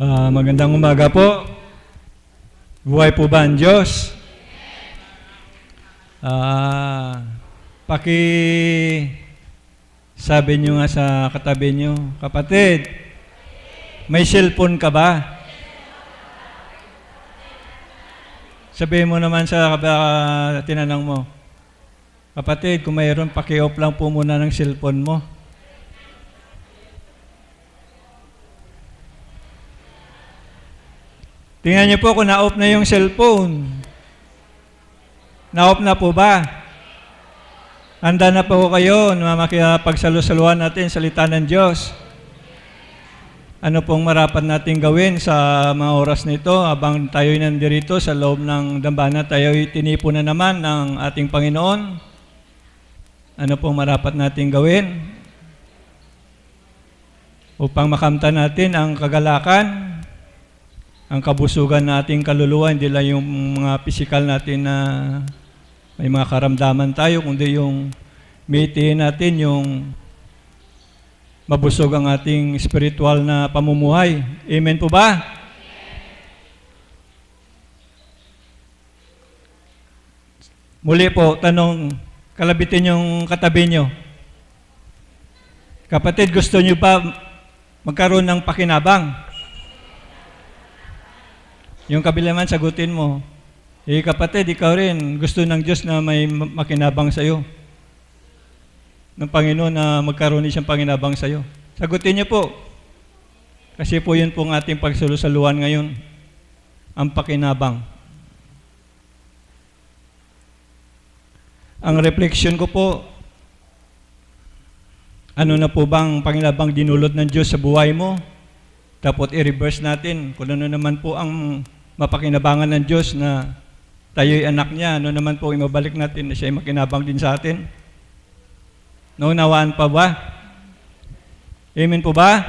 Magandang umaga po. Buhay po ba ang Diyos? Sabi nyo nga sa katabi nyo, kapatid, may cellphone ka ba? Sabihin mo naman sa tinanong mo, kapatid, kung mayroon, paki-off lang po muna ng cellphone mo. Tingnan niyo po kung na-off na yung cellphone. Na-off na po ba? Handa na po kayo na makipagsalusaluhan natin salita ng Diyos. Ano pong marapat natin gawin sa mga oras nito habang tayo'y nandirito sa loob ng dambana, tayo'y tinipo na naman ng ating Panginoon. Ano pong marapat natin gawin upang makamtan natin ang kagalakan, ang kabusugan na ating kaluluwa, hindi lang yung mga pisikal natin na may mga karamdaman tayo, kundi yung mitiin natin yung mabusog ang ating spiritual na pamumuhay. Amen po ba? Muli po, tanong, kalabitin yung katabi nyo. Kapatid, gusto nyo ba magkaroon ng pakinabang? Yung kabila man, sagutin mo, kapatid, ikaw rin, gusto ng Diyos na may makinabang sa'yo. Ng Panginoon na magkaroon siyang pakinabang sa'yo. Sagutin niyo po. Kasi po yun po ang ating pagsulusaluhan ngayon. Ang pakinabang. Ang reflection ko po, ano na po bang pakinabang dinulot ng Diyos sa buhay mo? Tapos i-reverse natin kung ano naman po ang mapakinabangan ng Diyos na tayo'y anak niya. Ano naman po imabalik natin na siya'y makinabang din sa atin. Naunawaan pa ba? Amen po ba?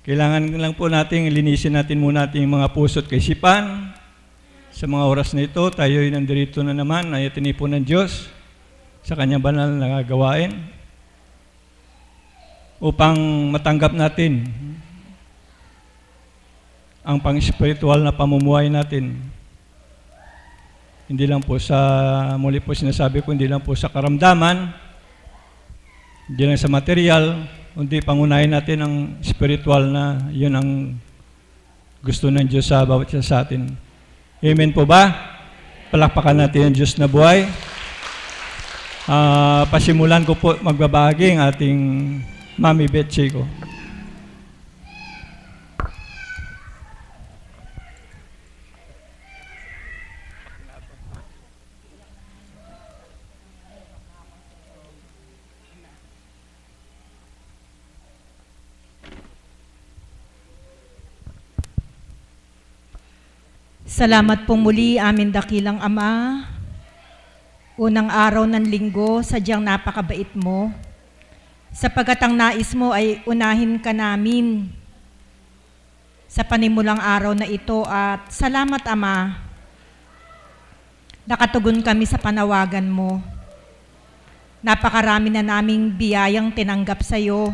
Kailangan lang po natin, linisin natin muna ating mga puso't kaisipan. Sa mga oras na ito, tayo'y nandirito na naman, ay tinipo ng Diyos sa kanyang banal na gawain upang matanggap natin ang pang-spiritual na pamumuhay natin. Hindi lang po sa, muli po sinasabi ko, hindi lang po sa karamdaman, hindi lang sa material, kundi pangunahin natin ang spiritual na yun ang gusto ng Diyos sa bawat isa sa atin. Amen po ba? Palakpakan natin ang Diyos na buhay. Pasimulan ko po magbabahagi ang ating Mami Betsy ko. Salamat po muli, amin dakilang Ama. Unang araw ng linggo, sadyang napakabait mo. Sapagkat ang nais mo ay unahin ka namin sa panimulang araw na ito. At salamat, Ama, nakatugon kami sa panawagan mo. Napakarami na naming biyayang tinanggap sa iyo.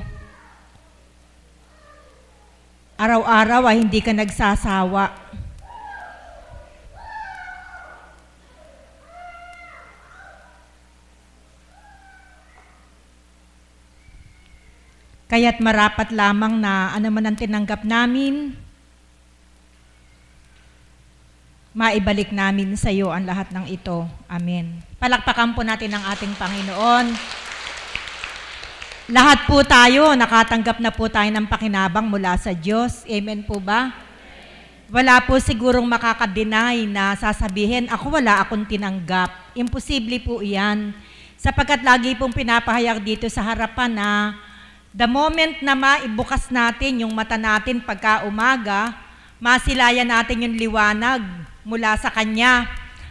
Araw-araw ay hindi ka nagsasawa. Kaya't marapat lamang na ano man ang tinanggap namin, maibalik namin sa iyo ang lahat ng ito. Amen. Palakpakan po natin ang ating Panginoon. Lahat po tayo, nakatanggap na po tayo ng pakinabang mula sa Diyos. Amen po ba? Wala po sigurong makaka-deny na sasabihin, ako wala akong tinanggap. Imposible po iyan. Sapagkat lagi pong pinapahayag dito sa harapan na the moment na maibukas natin yung mata natin pagka umaga, masilayan natin yung liwanag mula sa Kanya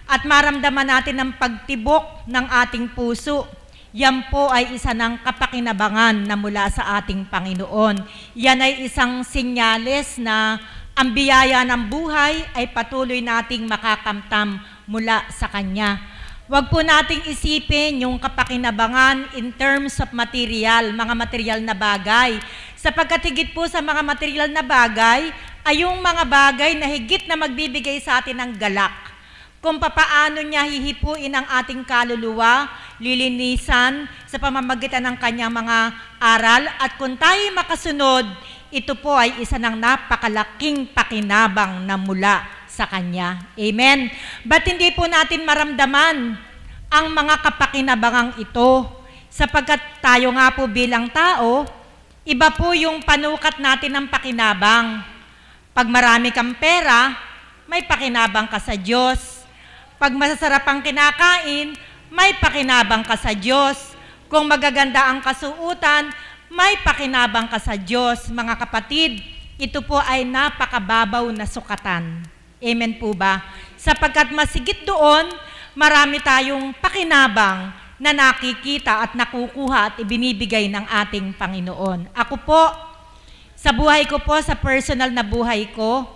at maramdaman natin ang pagtibok ng ating puso. Yan po ay isa ng kapakinabangan na mula sa ating Panginoon. Yan ay isang senyales na ang biyaya ng buhay ay patuloy nating makakamtam mula sa Kanya. Huwag po nating isipin yung kapakinabangan in terms of material, mga material na bagay. Sapagkat higit po sa mga material na bagay, ay yung mga bagay na higit na magbibigay sa atin ng galak. Kung papaano niya hihipuin ang ating kaluluwa, lilinisan sa pamamagitan ng kanyang mga aral, at kung tayo makasunod, ito po ay isa ng napakalaking pakinabang na mula sa Kanya. Amen. Ba't hindi po natin maramdaman ang mga kapakinabangang ito? Sapagkat tayo nga po bilang tao, iba po yung panukat natin ng pakinabang. Pag marami kang pera, may pakinabang ka sa Diyos. Pag masasarap ang kinakain, may pakinabang ka sa Diyos. Kung magaganda ang kasuutan, may pakinabang ka sa Diyos. Mga kapatid, ito po ay napakababaw na sukatan. Amen po ba? Sapagkat masigit doon, marami tayong pakinabang na nakikita at nakukuha at ibinibigay ng ating Panginoon. Ako po, sa buhay ko po, sa personal na buhay ko,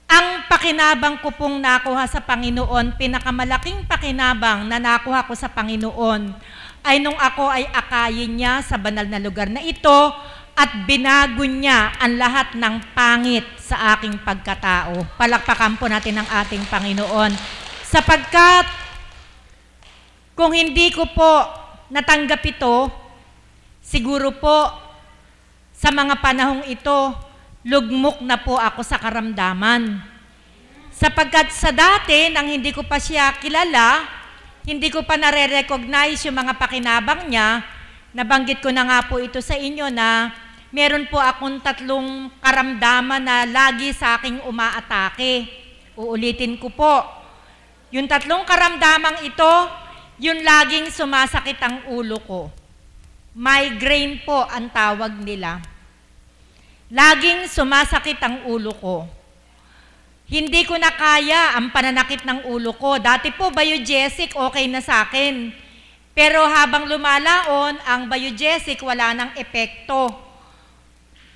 ang pakinabang ko pong nakuha sa Panginoon, pinakamalaking pakinabang na nakuha ko sa Panginoon, ay nung ako ay akayin niya sa banal na lugar na ito, at binago niya ang lahat ng pangit sa aking pagkatao. Palakpakan po natin ang ating Panginoon. Sapagkat kung hindi ko po natanggap ito, siguro po sa mga panahong ito, lugmok na po ako sa karamdaman. Sapagkat sa dati, nang hindi ko pa siya kilala, hindi ko pa nare-recognize yung mga pakinabang niya, nabanggit ko na nga po ito sa inyo na meron po akong 3 karamdaman na lagi sa aking umaatake. Uulitin ko po. Yung 3 karamdamang ito, yung laging sumasakit ang ulo ko. Migraine po ang tawag nila. Laging sumasakit ang ulo ko. Hindi ko na kaya ang pananakit ng ulo ko. Dati po, Biogesic, okay na sa akin. Pero habang lumalaon, ang Biogesic wala ng epekto.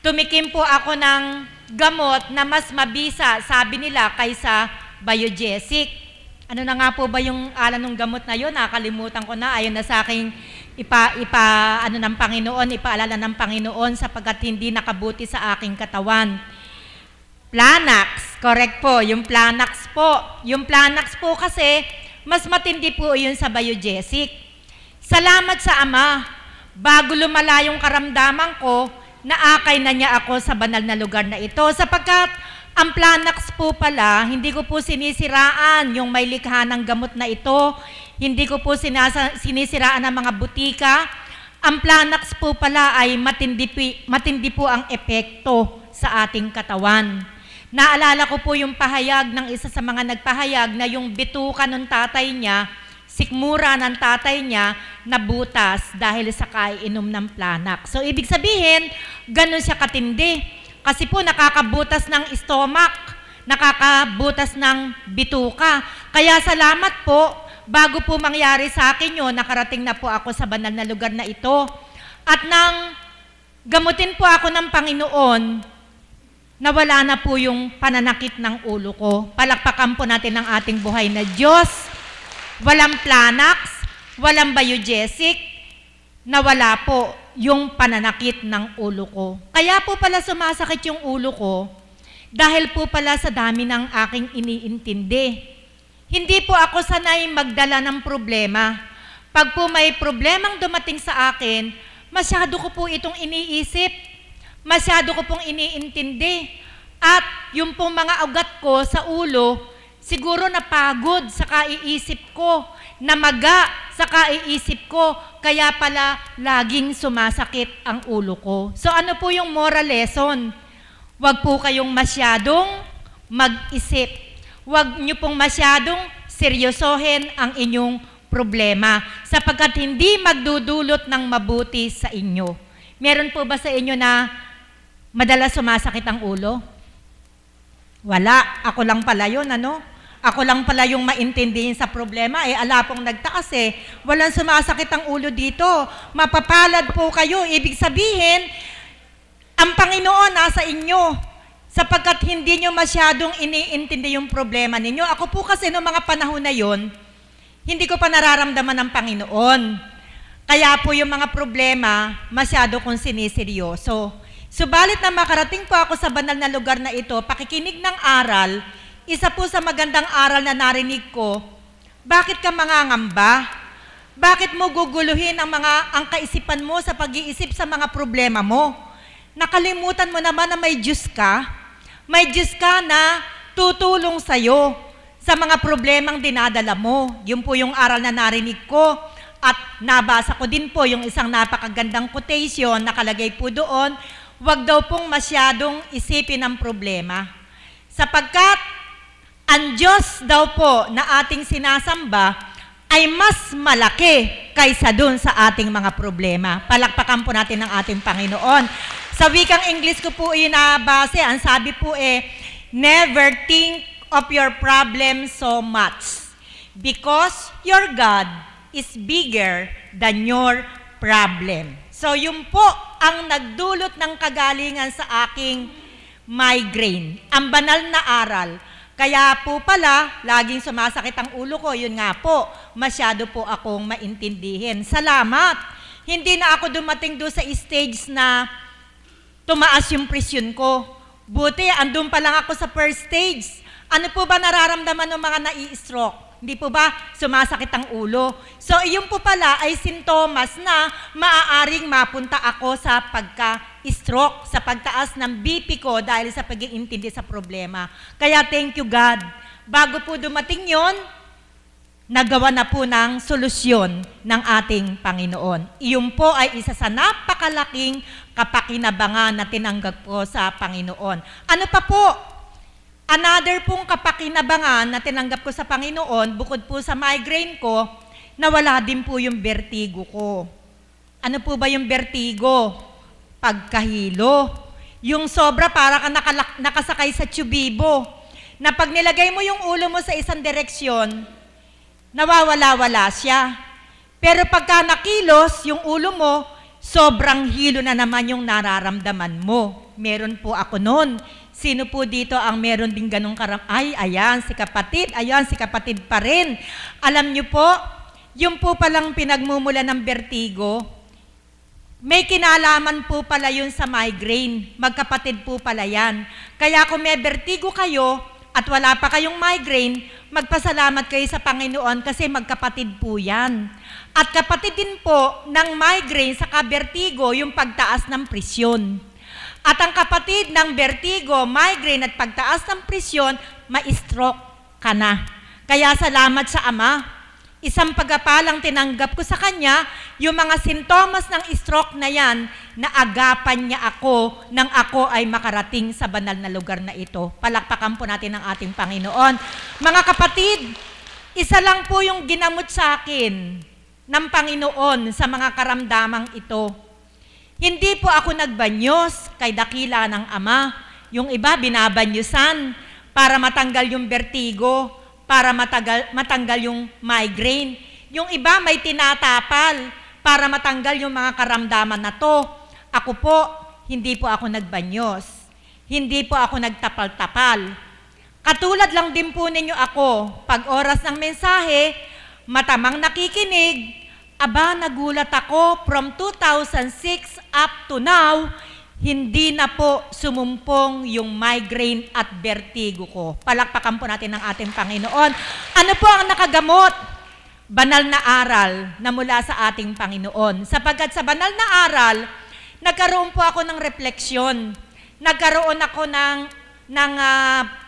Tumikim po ako ng gamot na mas mabisa, sabi nila, kaysa Biogesic. Ano na nga po ba yung ala ng gamot na yun? Nakalimutan ko na. Ayon na sa aking ng Panginoon, ipaalala ng Panginoon sapagkat hindi nakabuti sa aking katawan. Planax, correct po. Yung Planax po. Yung Planax po kasi, mas matindi po yun sa Biogesic. Salamat sa Ama. Bago lumala yung karamdaman ko, naakay na niya ako sa banal na lugar na ito. Sapagkat ang Planax po pala, hindi ko po sinisiraan yung may likha ng gamot na ito. Hindi ko po sinisiraan ang mga butika. Ang Planax po pala ay matindi po ang epekto sa ating katawan. Naalala ko po yung pahayag ng isa sa mga nagpahayag na yung bituka ng tatay niya, sikmura ng tatay niya, nabutas dahil sa kainom ng Planax. So, ibig sabihin, ganun siya katindi. Kasi po, nakakabutas ng stomach, nakakabutas ng bituka. Kaya salamat po, bago po mangyari sa akin yun, nakarating na po ako sa banal na lugar na ito. At nang gamutin po ako ng Panginoon, nawala na po yung pananakit ng ulo ko. Palakpakan po natin ang ating buhay na Diyos. Walang Planax, walang Biogesic, nawala po yung pananakit ng ulo ko. Kaya po pala sumasakit yung ulo ko dahil po pala sa dami ng aking iniintindi. Hindi po ako sanay magdala ng problema. Pag po may problemang dumating sa akin, masyado ko po itong iniisip, masyado ko pong iniintindi. At yung pong mga ugat ko sa ulo, siguro napagod sa kaiisip ko, namaga sa kaiisip ko, kaya pala laging sumasakit ang ulo ko. So ano po yung moral lesson? Huwag po kayong masyadong mag-isip. Huwag niyo pong masyadong seryosohin ang inyong problema sapagkat hindi magdudulot ng mabuti sa inyo. Meron po ba sa inyo na madalas sumasakit ang ulo? Wala. Ako lang pala yun, ano? Ako lang pala yung maintindihin sa problema. Ala pong nagtaas walang sumasakit ang ulo dito. Mapapalad po kayo. Ibig sabihin, ang Panginoon nasa inyo. Sapagkat hindi nyo masyadong iniintindi yung problema ninyo. Ako po kasi noong mga panahon na yon, hindi ko pa nararamdaman ng Panginoon. Kaya po yung mga problema, masyado kong siniseryoso. Subalit na makarating po ako sa banal na lugar na ito, pakikinig ng aral, isa po sa magandang aral na narinig ko, bakit ka mangangamba? Bakit mo guguluhin ang kaisipan mo sa pag-iisip sa mga problema mo? Nakalimutan mo naman na may Diyos ka. May Diyos ka na tutulong sa'yo sa mga problemang dinadala mo. Yun po yung aral na narinig ko. At nabasa ko din po yung isang napakagandang quotation, nakalagay po doon, huwag daw pong masyadong isipin ang problema. Sapagkat ang Diyos daw po na ating sinasamba ay mas malaki kaysa dun sa ating mga problema. Palakpakan po natin ang ating Panginoon. Sa wikang English ko po inabase, ang sabi po never think of your problem so much because your God is bigger than your problem. So yun po ang nagdulot ng kagalingan sa aking migraine. Ang banal na aral. Kaya po pala, laging sumasakit ang ulo ko. Yun nga po, masyado po akong maintindihin. Salamat. Hindi na ako dumating doon sa stage na tumaas yung presyon ko. Buti, andun pa lang ako sa first stage. Ano po ba nararamdaman ng mga nai-stroke? Hindi po ba sumasakit ang ulo? So, iyon po pala ay sintomas na maaaring mapunta ako sa pagka-stroke, sa pagtaas ng BP ko dahil sa pag-iintindi sa problema. Kaya thank you God. Bago po dumating yon, nagawa na po ng solusyon ng ating Panginoon. Iyon po ay isa sa napakalaking kapakinabangan na tinanggap ko sa Panginoon. Ano pa po? Another pong kapakinabangan na tinanggap ko sa Panginoon, bukod po sa migraine ko, nawala din po yung vertigo ko. Ano po ba yung vertigo? Pagkahilo. Yung sobra para ka nakasakay sa tubibo. Na pag nilagay mo yung ulo mo sa isang direksyon, nawawala-wala siya. Pero pagka nakilos yung ulo mo, sobrang hilo na naman yung nararamdaman mo. Meron po ako noon. Sino po dito ang meron din ganong Ay, ayan, si kapatid. Ayan, si kapatid pa rin. Alam niyo po, yung po palang pinagmumula ng vertigo, may kinalaman po pala yun sa migraine. Magkapatid po pala yan. Kaya kung may vertigo kayo at wala pa kayong migraine, magpasalamat kayo sa Panginoon kasi magkapatid po yan. At kapatid din po ng migraine sa vertigo, yung pagtaas ng presyon. At ang kapatid ng vertigo, migraine at pagtaas ng presyon, ma-stroke ka na. Kaya salamat sa Ama. Isang pagpapalang tinanggap ko sa Kanya, yung mga sintomas ng stroke na yan, naagapan niya ako nang ako ay makarating sa banal na lugar na ito. Palakpakan po natin ang ating Panginoon. Mga kapatid, isa lang po yung ginamot sa akin ng Panginoon sa mga karamdamang ito. Hindi po ako nagbanyos kay dakila ng Ama. Yung iba binabanyusan para matanggal yung vertigo, para matanggal yung migraine. Yung iba may tinatapal para matanggal yung mga karamdaman na to. Ako po, hindi po ako nagbanyos. Hindi po ako nagtapal-tapal. Katulad lang din po ninyo ako, pag oras ng mensahe, matamang nakikinig, aba, nagulat ako from 2006 up to now, hindi na po sumumpong yung migraine at vertigo ko. Palakpakan po natin ang ating Panginoon. Ano po ang nakagamot? Banal na aral na mula sa ating Panginoon. Sapagkat sa banal na aral, nagkaroon po ako ng refleksyon. Nagkaroon ako ng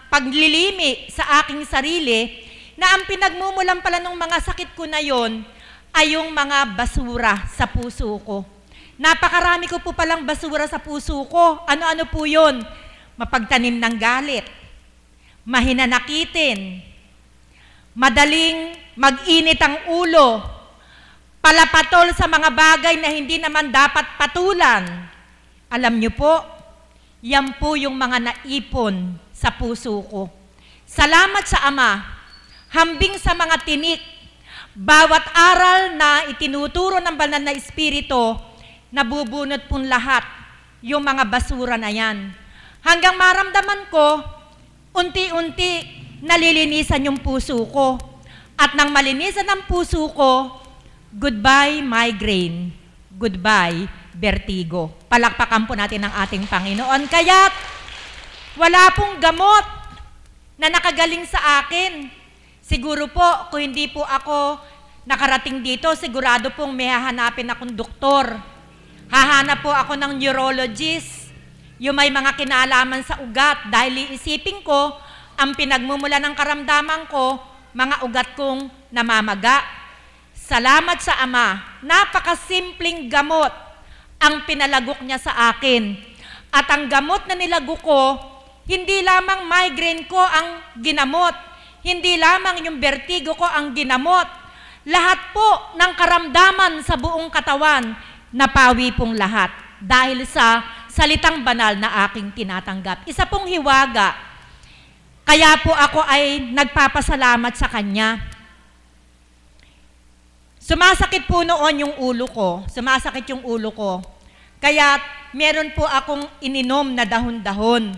paglilimi sa aking sarili na ang pinagmumulan pala ng mga sakit ko na yon ay yung mga basura sa puso ko. Napakarami ko po palang basura sa puso ko. Ano-ano po yun? Mapagtanim ng galit, mahinanakitin, madaling mag-init ang ulo, palapatol sa mga bagay na hindi naman dapat patulan. Alam niyo po, yan po yung mga naipon sa puso ko. Salamat sa Ama, hambing sa mga tinik, bawat aral na itinuturo ng banal na Espiritu, nabubunot pong lahat yung mga basura na yan. Hanggang maramdaman ko, unti-unti nalilinisan yung puso ko. At nang malinisan ang puso ko, goodbye migraine, goodbye vertigo. Palakpakan po natin ang ating Panginoon. Kaya wala pong gamot na nakagaling sa akin. Siguro po, kung hindi po ako nakarating dito, sigurado pong may hahanapin akong doktor. Hahanap po ako ng neurologist, yung may mga kinalaman sa ugat, dahil iisipin ko, ang pinagmumula ng karamdaman ko, mga ugat kong namamaga. Salamat sa Ama, napakasimpleng gamot ang pinalagok niya sa akin. At ang gamot na nilagok ko, hindi lamang migraine ko ang ginamot, hindi lamang yung vertigo ko ang ginamot. Lahat po ng karamdaman sa buong katawan, napawi pong lahat dahil sa salitang banal na aking tinatanggap. Isa pong hiwaga. Kaya po ako ay nagpapasalamat sa Kanya. Sumasakit po noon yung ulo ko. Sumasakit yung ulo ko. Kaya meron po akong ininom na dahon-dahon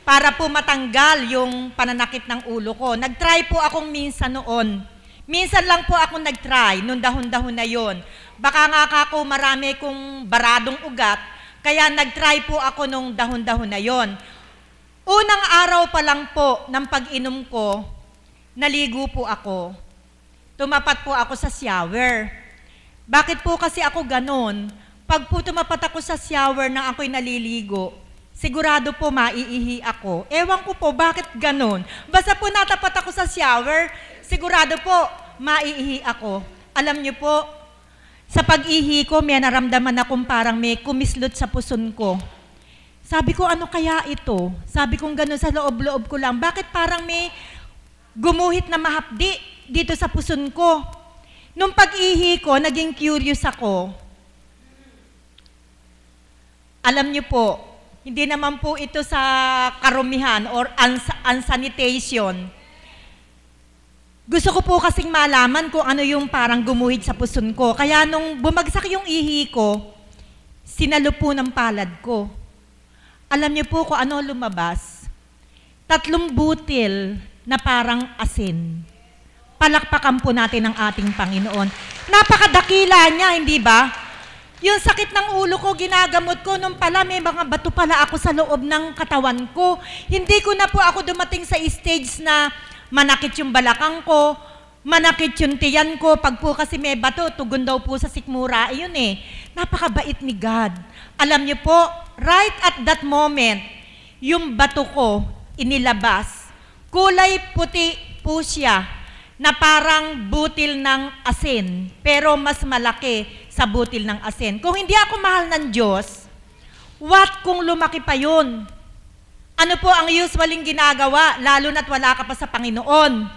para po matanggal yung pananakit ng ulo ko. Nag-try po akong minsan noon. Minsan lang po ako nag-try nung dahon-dahon na yon. Baka nga ako marami kong baradong ugat, kaya nag-try po ako nung dahon-dahon na yon. Unang araw pa lang po ng pag-inom ko, naligo po ako. Tumapat po ako sa shower. Bakit po kasi ako ganon? Pag po tumapat ako sa shower nang ako'y naliligo, sigurado po maiihi ako. Ewan ko po bakit ganon. Basta po natapat ako sa shower, sigurado po maiihi ako. Alam niyo po, sa pag-ihi ko, may naramdaman akong parang may kumislot sa puson ko. Sabi ko, ano kaya ito? Sabi kong gano'n sa loob-loob ko lang. Bakit parang may gumuhit na mahapdi dito sa puson ko? Nung pag-ihi ko, naging curious ako. Alam niyo po, hindi naman po ito sa karumihan or unsanitation. Gusto ko po kasing malaman kung ano yung parang gumuhit sa puson ko. Kaya nung bumagsak yung ihi ko, sinalo po ng palad ko. Alam niyo po kung ano lumabas? 3 butil na parang asin. Palakpakan po natin ang ating Panginoon. Napakadakila niya, hindi ba? Yung sakit ng ulo ko, ginagamot ko, nung pala may mga bato pala ako sa loob ng katawan ko. Hindi ko na po ako dumating sa stage na manakit yung balakang ko, manakit yung tiyan ko. Pag po kasi may bato, tugon daw po sa sikmura. Ayun eh, napakabait ni God. Alam niyo po, right at that moment, yung bato ko inilabas. Kulay puti po siya, na parang butil ng asin, pero mas malaki sa butil ng asin. Kung hindi ako mahal ng Diyos, what kung lumaki pa yun? Ano po ang usualing ginagawa, lalo na't wala ka pa sa Panginoon?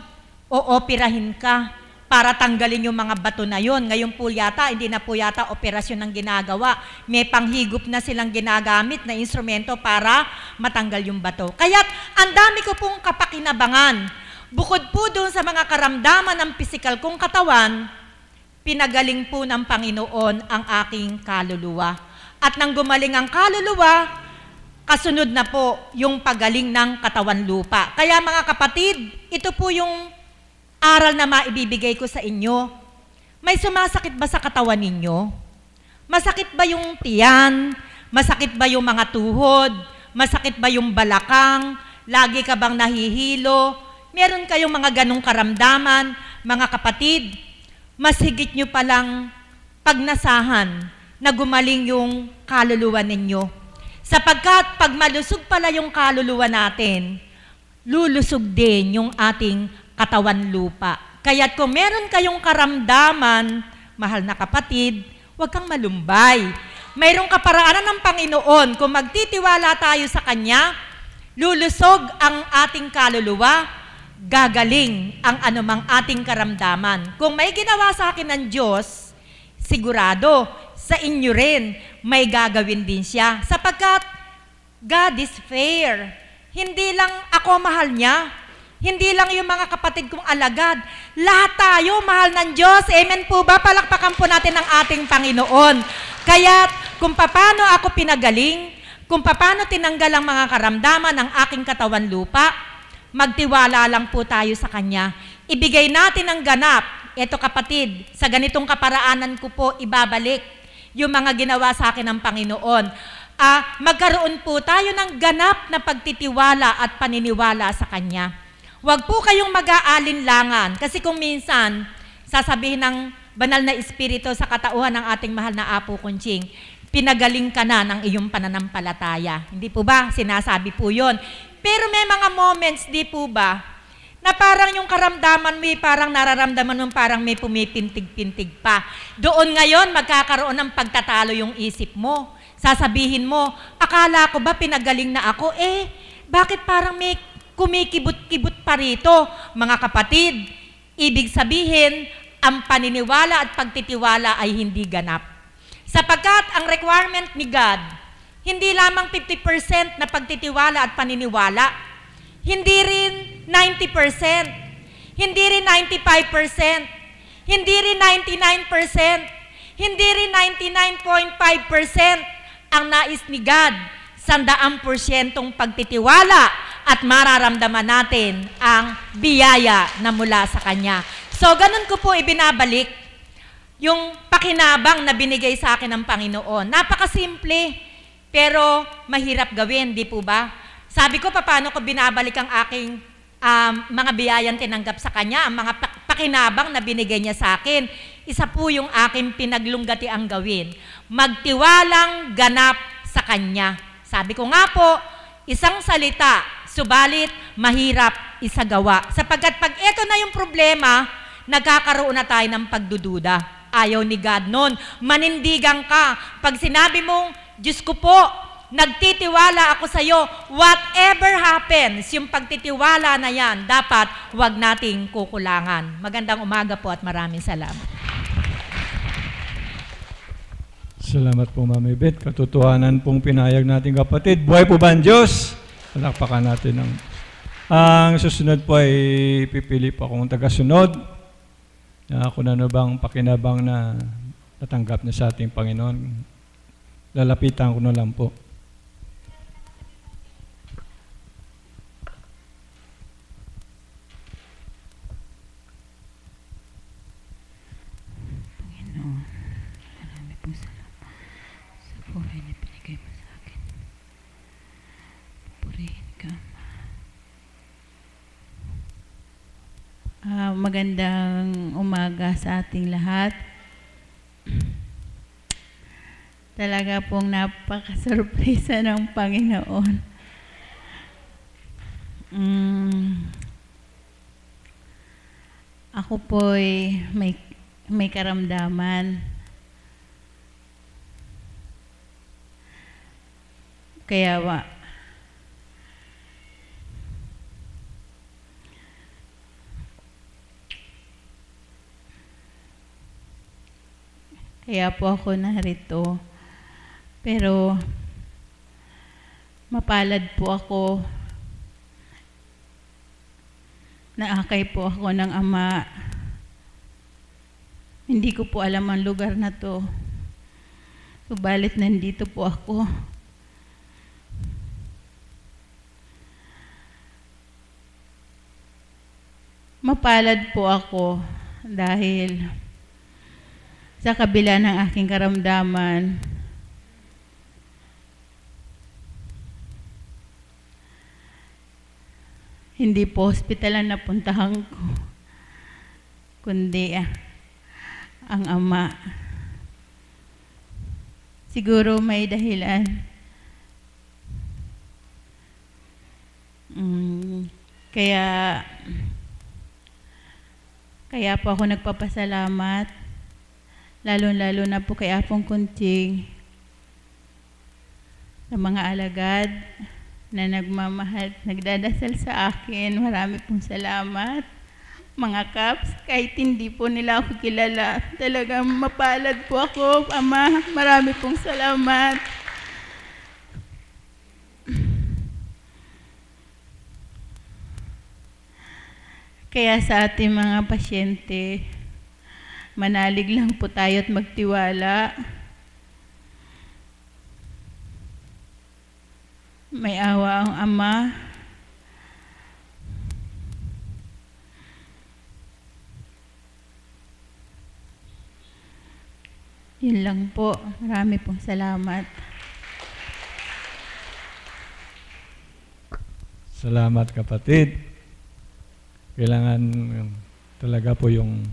Ooperahin ka para tanggalin yung mga bato na yun. Ngayon po yata, hindi na po yata operasyon ang ginagawa. May panghigop na silang ginagamit na instrumento para matanggal yung bato. Kaya't ang dami ko pong kapakinabangan. Bukod po doon sa mga karamdaman ng pisikal kong katawan, pinagaling po ng Panginoon ang aking kaluluwa. At nang gumaling ang kaluluwa, kasunod na po yung pagaling ng katawan lupa. Kaya mga kapatid, ito po yung aral na maibibigay ko sa inyo. May sumasakit ba sa katawan ninyo? Masakit ba yung tiyan? Masakit ba yung mga tuhod? Masakit ba yung balakang? Lagi ka bang nahihilo? Meron kayong mga ganong karamdaman, mga kapatid, mas higit nyo palang pagnasahan na gumaling yung kaluluwa ninyo. Sapagkat pag malusog pala yung kaluluwa natin, lulusog din yung ating katawan lupa. Kaya't kung meron kayong karamdaman, mahal na kapatid, huwag kang malumbay. Mayroong kaparaanan ng Panginoon. Kung magtitiwala tayo sa Kanya, lulusog ang ating kaluluwa, gagaling ang anumang ating karamdaman. Kung may ginawa sa akin ng Diyos, sigurado sa inyo rin may gagawin din siya. Sapagkat God is fair. Hindi lang ako mahal niya, hindi lang yung mga kapatid kong alagad. Lahat tayo mahal ng Diyos. Amen po ba? Palakpakan po natin ang ating Panginoon. Kaya kung paano ako pinagaling, kung paano tinanggal ang mga karamdaman ng aking katawan lupa, magtiwala lang po tayo sa Kanya. ibigay natin ang ganap. Eto kapatid, sa ganitong kaparaanan ko po ibabalik yung mga ginawa sa akin ng Panginoon. Magkaroon po tayo ng ganap na pagtitiwala at paniniwala sa Kanya. Huwag po kayong mag-aalinlangan kasi kung minsan sasabihin ng banal na espiritu sa katauhan ng ating mahal na Apo Kunching, pinagaling ka na ng iyong pananampalataya. Hindi po ba? Sinasabi po yun. Pero may mga moments, di po ba, na parang yung karamdaman mo, parang nararamdaman mo, parang may pumipintig-pintig pa. Doon ngayon, magkakaroon ng pagtatalo yung isip mo. Sasabihin mo, akala ko ba pinagaling na ako? Bakit parang may kumikibot-kibot pa rito? Mga kapatid, ibig sabihin, ang paniniwala at pagtitiwala ay hindi ganap. Sapagkat ang requirement ni God, hindi lamang 50% na pagtitiwala at paniniwala, hindi rin 90%, hindi rin 95%, hindi rin 99%, hindi rin 99.5% ang nais ni God, 100% pagtitiwala at mararamdaman natin ang biyaya na mula sa Kanya. So, ganun ko po ibinabalik yung pakinabang na binigay sa akin ng Panginoon. Napakasimple, pero mahirap gawin, di po ba? Sabi ko, paano ko binabalik ang aking mga biyayang tinanggap sa Kanya, ang mga pakinabang na binigay niya sa akin. Isa po yung aking pinaglunggati ang gawin. Magtiwalang ganap sa Kanya. Sabi ko nga po, isang salita, subalit mahirap isagawa. Sapagkat pag ito na yung problema, nagkakaroon na tayo ng pagdududa. Ayaw ni God noon. Manindigan ka. Pag sinabi mong, Diyos ko po, nagtitiwala ako sa iyo, whatever happens, yung pagtitiwala na yan, dapat huwag nating kukulangan. Magandang umaga po at maraming salamat. Salamat po, Ma'am Yvette. Katotohanan pong pinayag natin kapatid. Buhay po ba ang Diyos? Palakpakan natin ang... Ang susunod po ay pipili po akong tagasunod. Kung ano bang pakinabang na natanggap na sa ating Panginoon. Lalapitan ko na lang po. Panginoon, marami pong salamat sa buhay na binigay mo sa akin. Purihin ka, magandang umaga sa ating lahat. Talaga pong napakasurpresa ng Panginoon. Ako po'y may karamdaman. Kaya po ako narito. Pero mapalad po ako. Naakay po ako ng Ama. Hindi ko po alam ang lugar na to. Subalit nandito po ako. Mapalad po ako dahil sa kabila ng aking karamdaman, hindi po hospital ang napuntahan ko, kundi ang Ama. Siguro may dahilan. Kaya po ako nagpapasalamat, lalo-lalo na po kay Apong Kunching, sa mga alagad na nagmamahal, nagdadasal sa akin. Marami pong salamat. Mga Kaps, kahit hindi po nila ako kilala, talagang mapalad po ako, Ama. Marami pong salamat. Kaya sa ating mga pasyente, manalig lang po tayo at magtiwala. May awa ang Ama. Yun lang po. Marami pong salamat. Salamat kapatid. Kailangan talaga po yung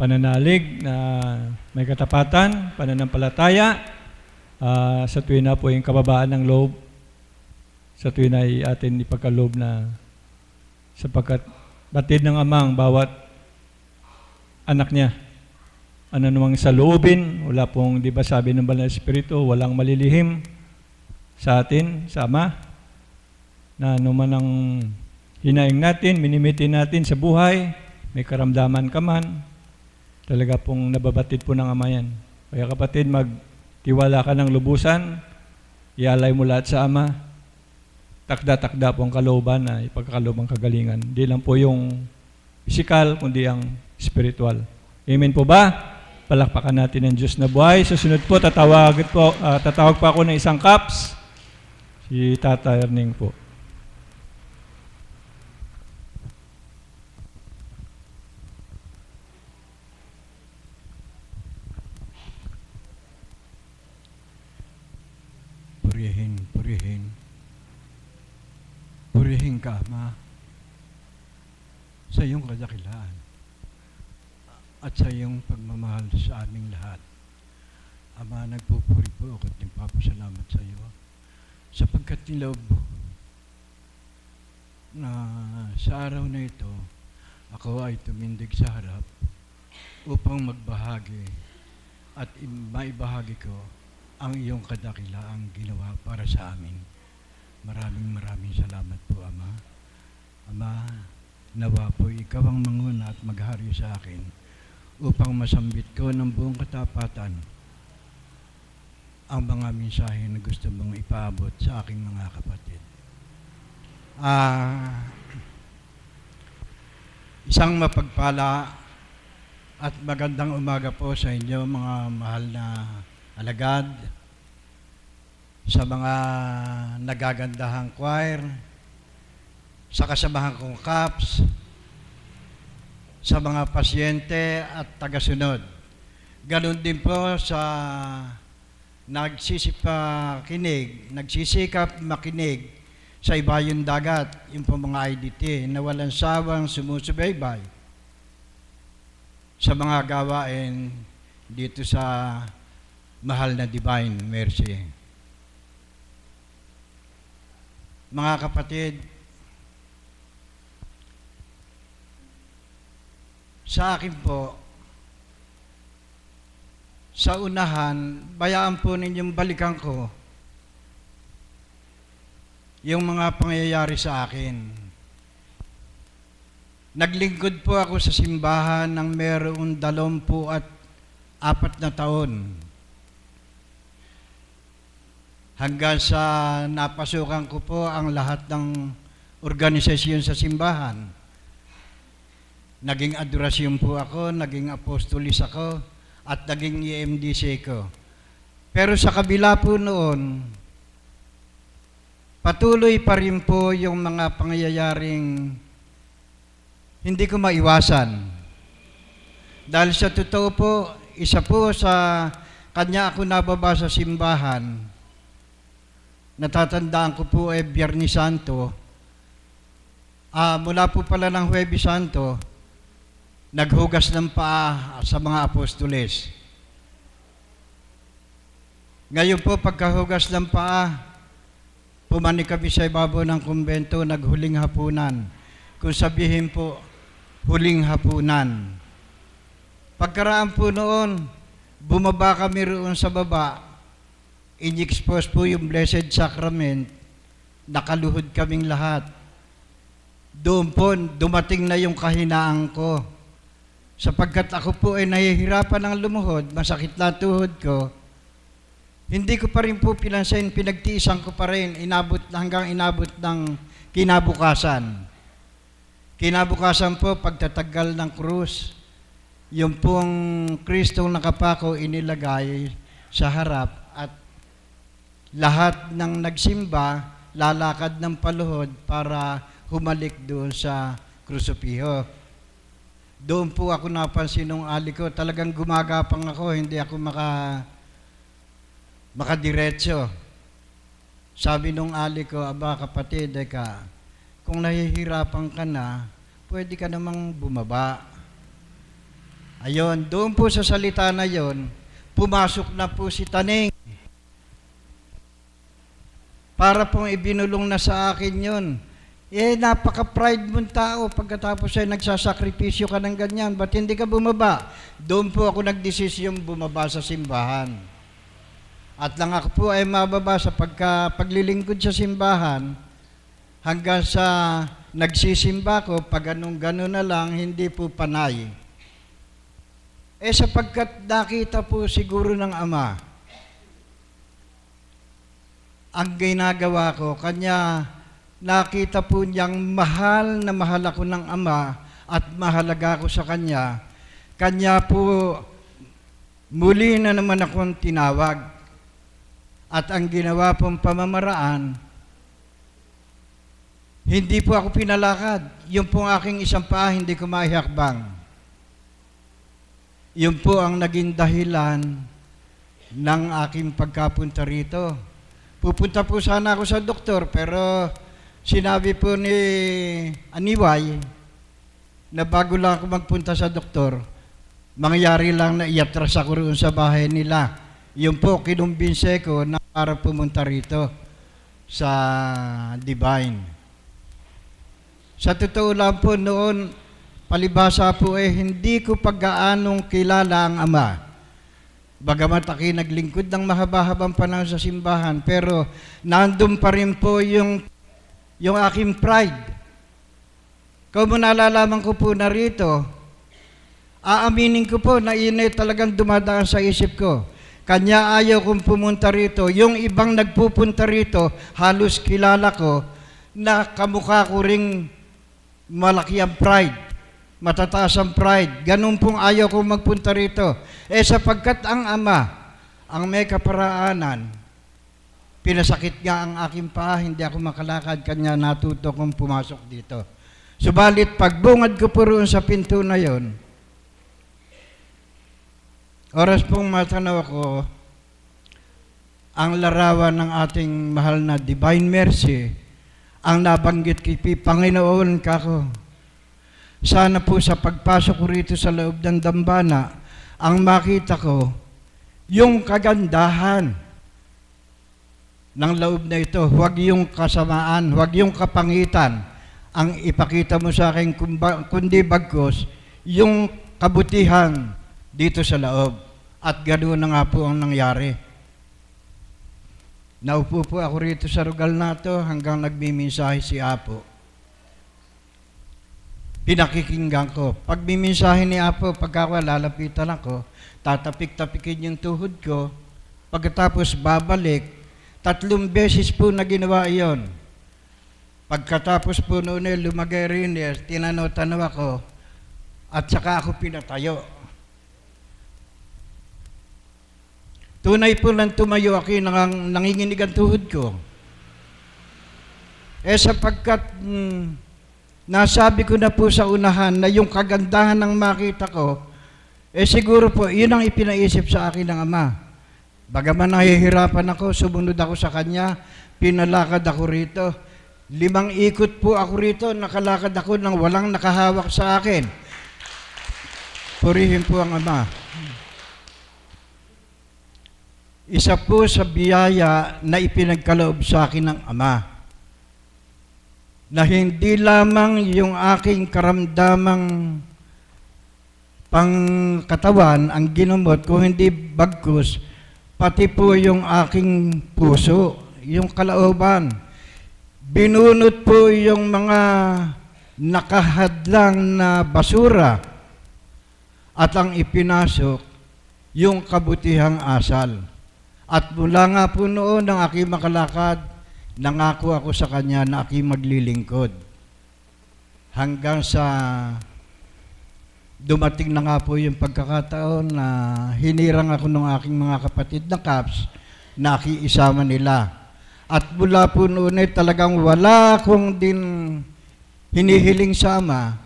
pananalig na may katapatan, pananampalataya, sa tuwin na po yung kababaan ng loob, sa tuwin na atin ipagkaloob na sapagkat batid ng Amang bawat anak niya. Ano namang sa loobin, wala pong, di ba sabi ng Banal na Espiritu, walang malilihim sa atin, sa Ama, na anuman ang hinaing natin, minimitin natin sa buhay, may karamdaman ka man, talaga pong nababatid po ng Ama yan. Kaya kapatid, magtiwala ka ng lubusan, ialay mo lahat sa Ama, takda-takda po ang kalooban na ipagkakaloob ang kagalingan. Hindi lang po yung physical, kundi ang spiritual. Amen po ba? Palakpakan natin ang Diyos na buhay. Susunod po, tatawag pa ako ng isang caps, si Tata Erning po. Purihin. Purihin ka, Ama, sa iyong kadakilaan at sa iyong pagmamahal sa aming lahat. Ama, nagpupuri po ako at nagpapasalamat sa iyo sapagkat niloob mo na sa araw na ito ako ay tumindig sa harap upang magbahagi at maibahagi ko ang iyong kadakilaang ginawa para sa amin. Maraming salamat po, Ama. Ama, nawa po ikaw ang manguna at maghari sa akin upang masambit ko ng buong katapatan ang mga mensahe na gusto mong ipaabot sa aking mga kapatid. Isang mapagpala at magandang umaga po sa inyo, mga mahal na alagad, sa mga nagagandahang choir, sa kasamahan kong caps, sa mga pasyente at tagasunod. Ganon din po sa nagsisikap makinig sa Ibayong Dagat, yung po mga IDT na walang sawang sumusubaybay sa mga gawain dito sa mahal na Divine Mercy. Mga kapatid, sa akin po, sa unahan, bayaan po ninyong balikan ko yung mga pangyayari sa akin. Naglingkod po ako sa simbahan ng mayroong 24 na taon. Hanggang sa napasukan ko po ang lahat ng organisasyon sa simbahan. Naging adorasyon po ako, naging apostolis ako, at naging EMDC ko. Pero sa kabila po noon, patuloy pa rin po yung mga pangyayaring hindi ko maiwasan. Dahil sa totoo po, isa po sa kanya ako nababa sa simbahan. Natatandaan ko po Biyernes Santo. Mula po pala ng Huwebes Santo, naghugas ng paa sa mga apostoles. Ngayon po, pagkahugas ng paa, pumanik kami sa ibabaw ng kumbento, naghuling hapunan. Kung sabihin po, huling hapunan. Pagkaraan po noon, bumaba kami roon sa baba, in-expose po yung Blessed Sacrament, nakaluhod kaming lahat. Doon po, dumating na yung kahinaan ko. Sapagkat ako po ay nahihirapan ng lumuhod, masakit na tuhod ko, hindi ko pa rin po pinansin, pinagtiisan ko pa rin, hanggang inabot ng kinabukasan. Kinabukasan po, pagtatagal ng krus, yung pong Kristong nakapako inilagay sa harap at lahat ng nagsimba, lalakad ng paluhod para humalik doon sa krusipiho. Doon po ako napansin nung ali ko, talagang gumagapang ako, hindi ako makadiretso. Sabi nung ali ko, aba kapatid, kung nahihirapan ka na, pwede ka namang bumaba. Ayun, doon po sa salita na yon, pumasok na po si Taning. Para pong ibinulong na sa akin yon. Napaka-pride mong tao pagkatapos ay nagsasakripisyo ka ng ganyan. Ba't hindi ka bumaba? Doon po ako nagdesisyong bumaba sa simbahan. At lang ako po ay mababa sa paglilingkod sa simbahan hanggang sa nagsisimba ko, pag ganun na lang, hindi po panay. Sapagkat nakita po siguro ng Ama, ang ginagawa ko, kanya nakita po niyang mahal na mahal ako ng Ama at mahalaga ako sa Kanya. Kanya po muli na naman akong tinawag. At ang ginawa pong pamamaraan, hindi po ako pinalakad. Yung pong aking isang paa, hindi ko maihakbang. Yun po ang naging dahilan ng aking pagkapunta rito. Pupunta po sana ako sa doktor, pero sinabi po ni Aniway na bago lang ako magpunta sa doktor, mangyari lang na iatras ako roon sa bahay nila. Yun po, kinumbinse ko na para pumunta rito sa Divine. Sa totoo lang po noon, palibhasa po hindi ko paggaanong kilala ang Ama. Bagamat aki naglingkod ng mahaba-habang panahon sa simbahan, pero nandun pa rin po yung aking pride. Kung nalalaman ko po na rito, aaminin ko po na yun talagang dumadaan sa isip ko. Kanya ayaw kong pumunta rito. Yung ibang nagpupunta rito, halos kilala ko, na kamukha ko ring malaki ang pride, matataas ang pride. Ganun pong ayaw kong magpunta rito. Sapagkat ang Ama, ang may kaparaanan, pinasakit nga ang aking paa, hindi ako makalakad, kanya natuto kong pumasok dito. Subalit, pagbungad ko po roon sa pinto na yon, oras pong matanaw ko, ang larawan ng ating mahal na Divine Mercy, ang nabanggit kay Panginoon kako. Sana po sa pagpasok ko rito sa loob ng dambana, ang makita ko, yung kagandahan ng loob na ito, huwag yung kasamaan, huwag yung kapangitan ang ipakita mo sa akin, kundi bagkos yung kabutihan dito sa loob. At ganoon na nga po ang nangyari. Naupo po ako rito sa rugal na to hanggang nagmimensahe si Apo. Pinakikinggan ko. Pag mimensahe ni Apo, pagka lalapitan ako, tatapik-tapikin yung tuhod ko, pagkatapos babalik, 3 beses po na ginawa iyon. Pagkatapos po noon lumagay rin, tinanaw-tanaw ako, at saka ako pinatayo. Tunay po lang tumayo ako, nanginginig ang tuhod ko. Sapagkat nasabi ko na po sa unahan na yung kagandahan ng makita ko, siguro po, yun ang ipinaisip sa akin ng Ama. Bagaman nahihirapan ako, sumunod ako sa Kanya, pinalakad ako rito. 5 ikot po ako rito, nakalakad ako nang walang nakahawak sa akin. Purihin po ang Ama. Isa po sa biyaya na ipinagkaloob sa akin ng Ama, na hindi lamang yung aking karamdamang pangkatawan ang ginumot, kung hindi bagkus, pati po yung aking puso, yung kalooban. Binunot po yung mga nakahadlang na basura at ang ipinasok yung kabutihang asal. At mula nga po noon ng aking makalakad, nangako ako sa Kanya na aking maglilingkod. Hanggang sa dumating na nga po yung pagkakataon na hinirang ako ng aking mga kapatid na Caps na akiisama nila. At mula po noon talagang wala akong din hinihiling sa Ama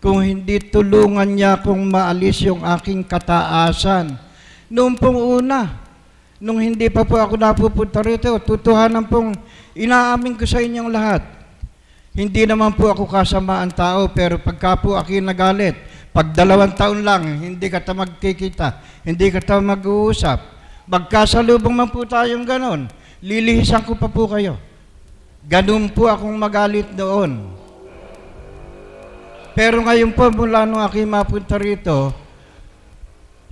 kung hindi tulungan niya akong maalis yung aking kataasan. Noong pong una, nung hindi pa po ako napupunta rito, tutuhanan pong inaamin ko sa inyong lahat. Hindi naman po ako kasamaan tao, pero pagka po ako nagalit, pag 2 taon lang, hindi ka ta magkikita, hindi ka ta mag-uusap, magkasalubong man po tayong ganon, lilihisan ko pa po kayo. Ganun po akong magalit noon. Pero ngayon po, mula nung aking mapunta rito,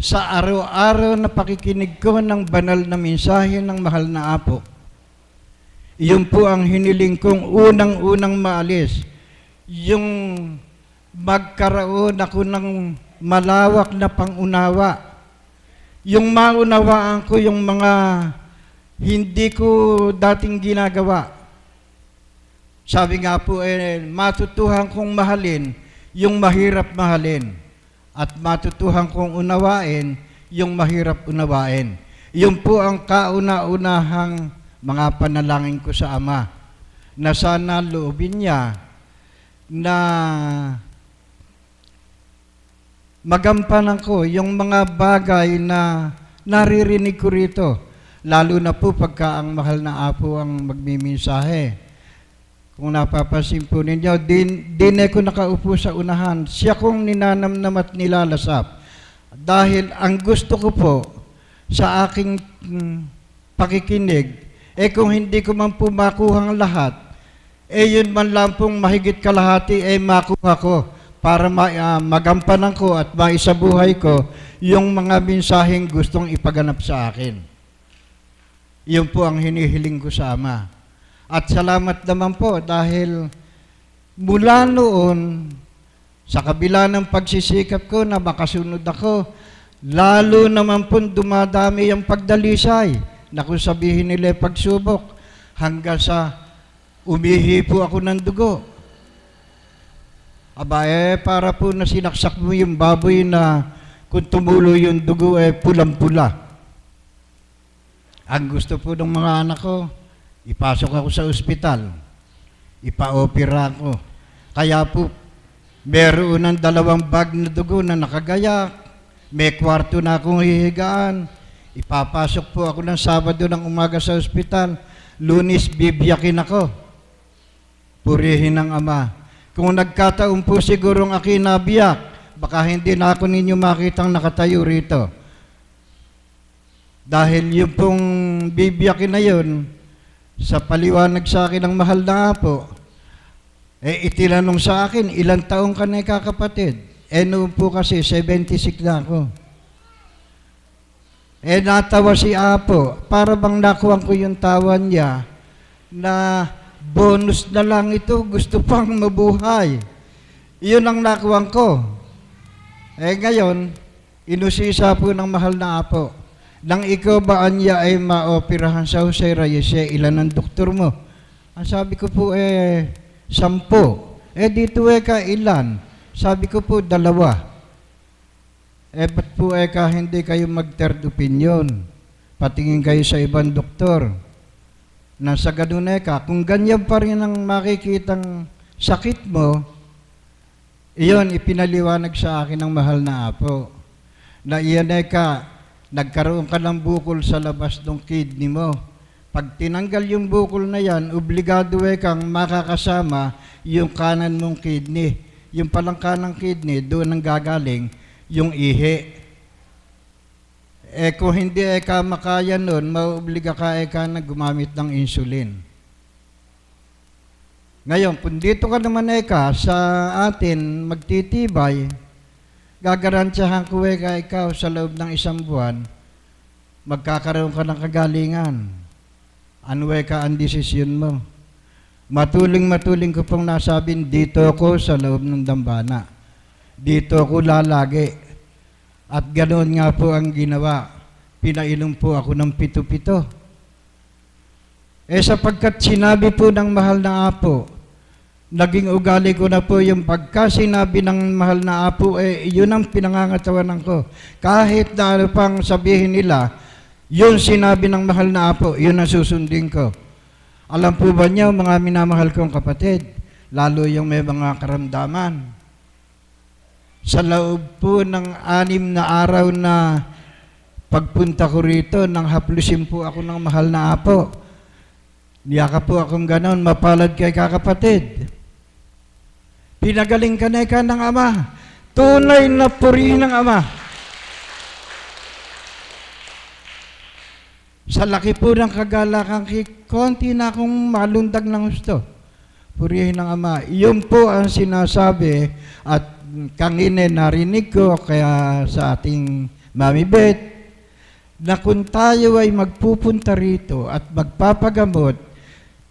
sa araw-araw na pakikinig ko ng banal na mensahe ng mahal na Apo, iyon po ang hiniling kong unang-unang maalis. Yung magkaroon ako ng malawak na pangunawa. Yung maunawaan ko yung mga hindi ko dating ginagawa. Sabi nga po, matutuhan kong mahalin yung mahirap mahalin. At matutuhan kong unawain yung mahirap unawain. Yun po ang kauna-unahang mga panalangin ko sa Ama, na sana loobin niya na magampanan ko yung mga bagay na naririnig ko rito, lalo na po pagka ang mahal na Apo ang magmimensahe. Kung napapansin po ninyo, din ako nakaupo sa unahan. Siya kong ninanamnam at nilalasap. Dahil ang gusto ko po sa aking pakikinig, kung hindi ko man po makuha ang lahat, yun man lang pong mahigit kalahati, makuha ko para magampanan ko at maisabuhay ko yung mga mensaheng gustong ipaganap sa akin. Yun po ang hinihiling ko sa Ama. At salamat naman po dahil mula noon, sa kabila ng pagsisikap ko na makasunod ako, lalo naman po dumadami yung pagdalisay na kung sabihin nila pagsubok hanggang sa umihi po ako ng dugo. Aba, para po na sinaksak mo yung baboy na kung tumulo yung dugo, pulang-pula. Ang gusto po ng mga anak ko, ipasok ako sa ospital, ipa-opera ako. Kaya po, meron ng 2 bag na dugo na nakagayak, may kwarto na akong hihigaan, ipapasok po ako ng Sabado ng umaga sa ospital, Lunes bibiyakin ako. Purihin ng Ama. Kung nagkataon po sigurong aking nabiyak, baka hindi na ako ninyo makitang nakatayo rito. Dahil yung pong bibiyakin na yun, sa paliwanag sa akin ng mahal na Apo, itinanong sa akin, ilang taong ka na kakapatid? Noon po kasi, 76 na ako. Natawa si Apo, para bang nakuha ko yung tawa niya, na bonus na lang ito, gusto pang mabuhay. Iyon ang nakuha ko. Ngayon, inusisa po ng mahal na Apo, nang ikaw ba anya ay maoperahan sa Jose Reyes, ilan ang doktor mo? Ang sabi ko po, 10. Dito ka ilan? Sabi ko po, 2. Ba't po hindi kayo mag-third opinion? Patingin kayo sa ibang doktor. Nasa ganun kung ganyan pa rin ang makikitang sakit mo, iyon, ipinaliwanag sa akin ng mahal na Apo, na iyan nagkaroon ka ng bukol sa labas ng kidney mo. Pag tinanggal yung bukol na yan, obligado kang makakasama yung kanan mong kidney. Yung palang kanang kidney, doon ang gagaling yung ihi. Kung hindi ka makaya nun, mauobliga ka na gumamit ng insulin. Ngayon, kung dito ka naman sa atin magtitibay, gagarantyahan ko ikaw sa loob ng 1 buwan, magkakaroon ka ng kagalingan. Ano ang desisyon mo? Matuling ko pong nasabing, dito ako sa loob ng dambana. Dito ako lalagi. At ganoon nga po ang ginawa. Pinainom po ako ng 7. Sapagkat sinabi po ng mahal na Apo, naging ugali ko na po yung pagka sinabi ng mahal na Apo, yun ang pinangangatawanan ko. Kahit na ano pang sabihin nila, yun sinabi ng mahal na Apo, yun ang susundin ko. Alam po ba niyo, mga minamahal kong kapatid, lalo yung may mga karamdaman, Sa loob po ng 6 na araw na pagpunta ko rito, nang haplusin po ako ng mahal na apo. Niyaka po akong ganon, mapalad kay kakapatid. Pinagaling ka na ng Ama. Tunay na purihin ng Ama. Sa laki po ng kagalakan, konti na akong malundag ng gusto. Purihin ng Ama. Iyon po ang sinasabi at kanina narinig ko kaya sa ating Mami Beth na kung tayo ay magpupunta rito at magpapagamot,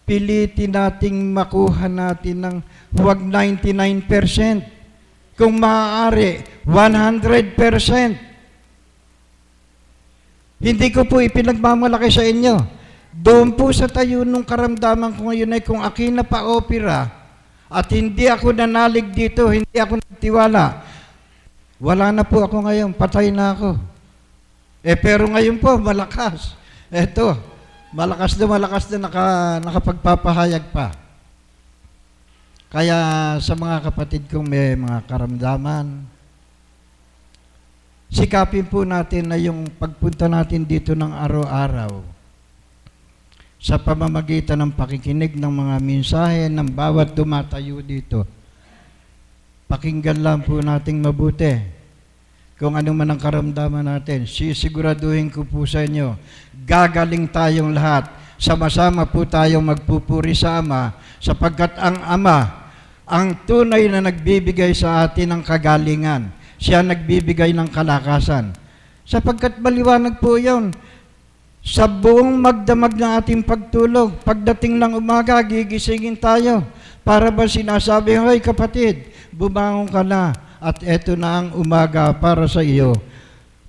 pilitin nating makuha natin ng huwag 99%. Kung maaari, 100%. Hindi ko po ipinagmamalaki sa inyo. Doon po sa tayo nung karamdaman ko ngayon ay kung akin na pa-opera at hindi ako nanalig dito, hindi ako nagtiwala, wala na po ako ngayon, patay na ako. Pero ngayon po, malakas. Eto, malakas na nakapagpapahayag pa. Kaya sa mga kapatid kong may mga karamdaman, sikapin po natin na yung pagpunta natin dito ng araw-araw sa pamamagitan ng pakikinig ng mga mensahe ng bawat dumatayo dito. Pakinggan lang po nating mabuti kung ano man ang karamdaman natin. Sisiguraduhin ko po sa inyo, gagaling tayong lahat. Sama-sama po tayong magpupuri sa Ama sapagkat ang Ama ang tunay na nagbibigay sa atin ng kagalingan. Siya nagbibigay ng kalakasan. Sapagkat maliwanag po yun. Sa buong magdamag ng ating pagtulog, pagdating ng umaga, gigisingin tayo. Para ba sinasabi, hoy kapatid, bumangon ka na at eto na ang umaga para sa iyo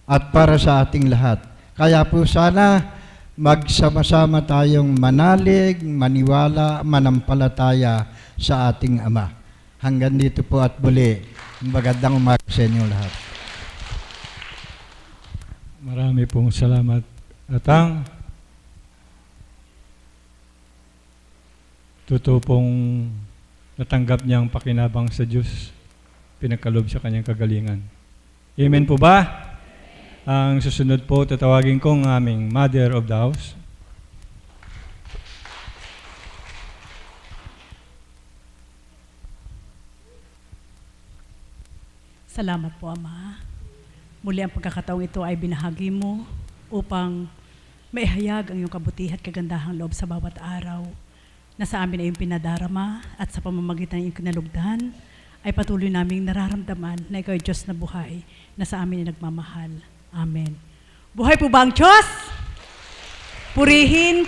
at para sa ating lahat. Kaya po sana magsama-sama tayong manalig, maniwala, manampalataya sa ating Ama. Hanggang dito po at muli, magandang umaga sa inyo lahat. Marami pong salamat. At ang totoo pong natanggap niya ang pakinabang sa Diyos, pinagkalob sa kanyang kagalingan. Amen po ba? Ang susunod po, tatawagin kong aming Mother of the House. Salamat po, Ama. Muli ang pagkakataong ito ay binahagi mo upang maihayag ang iyong kabutihan at kagandahang loob sa bawat araw na sa amin ay iyong pinadarama at sa pamamagitan ng iyong kinalugdan ay patuloy naming nararamdaman na ikaw ay Diyos na buhay na sa amin ay nagmamahal. Amen. Buhay po ba ang Diyos? Purihin,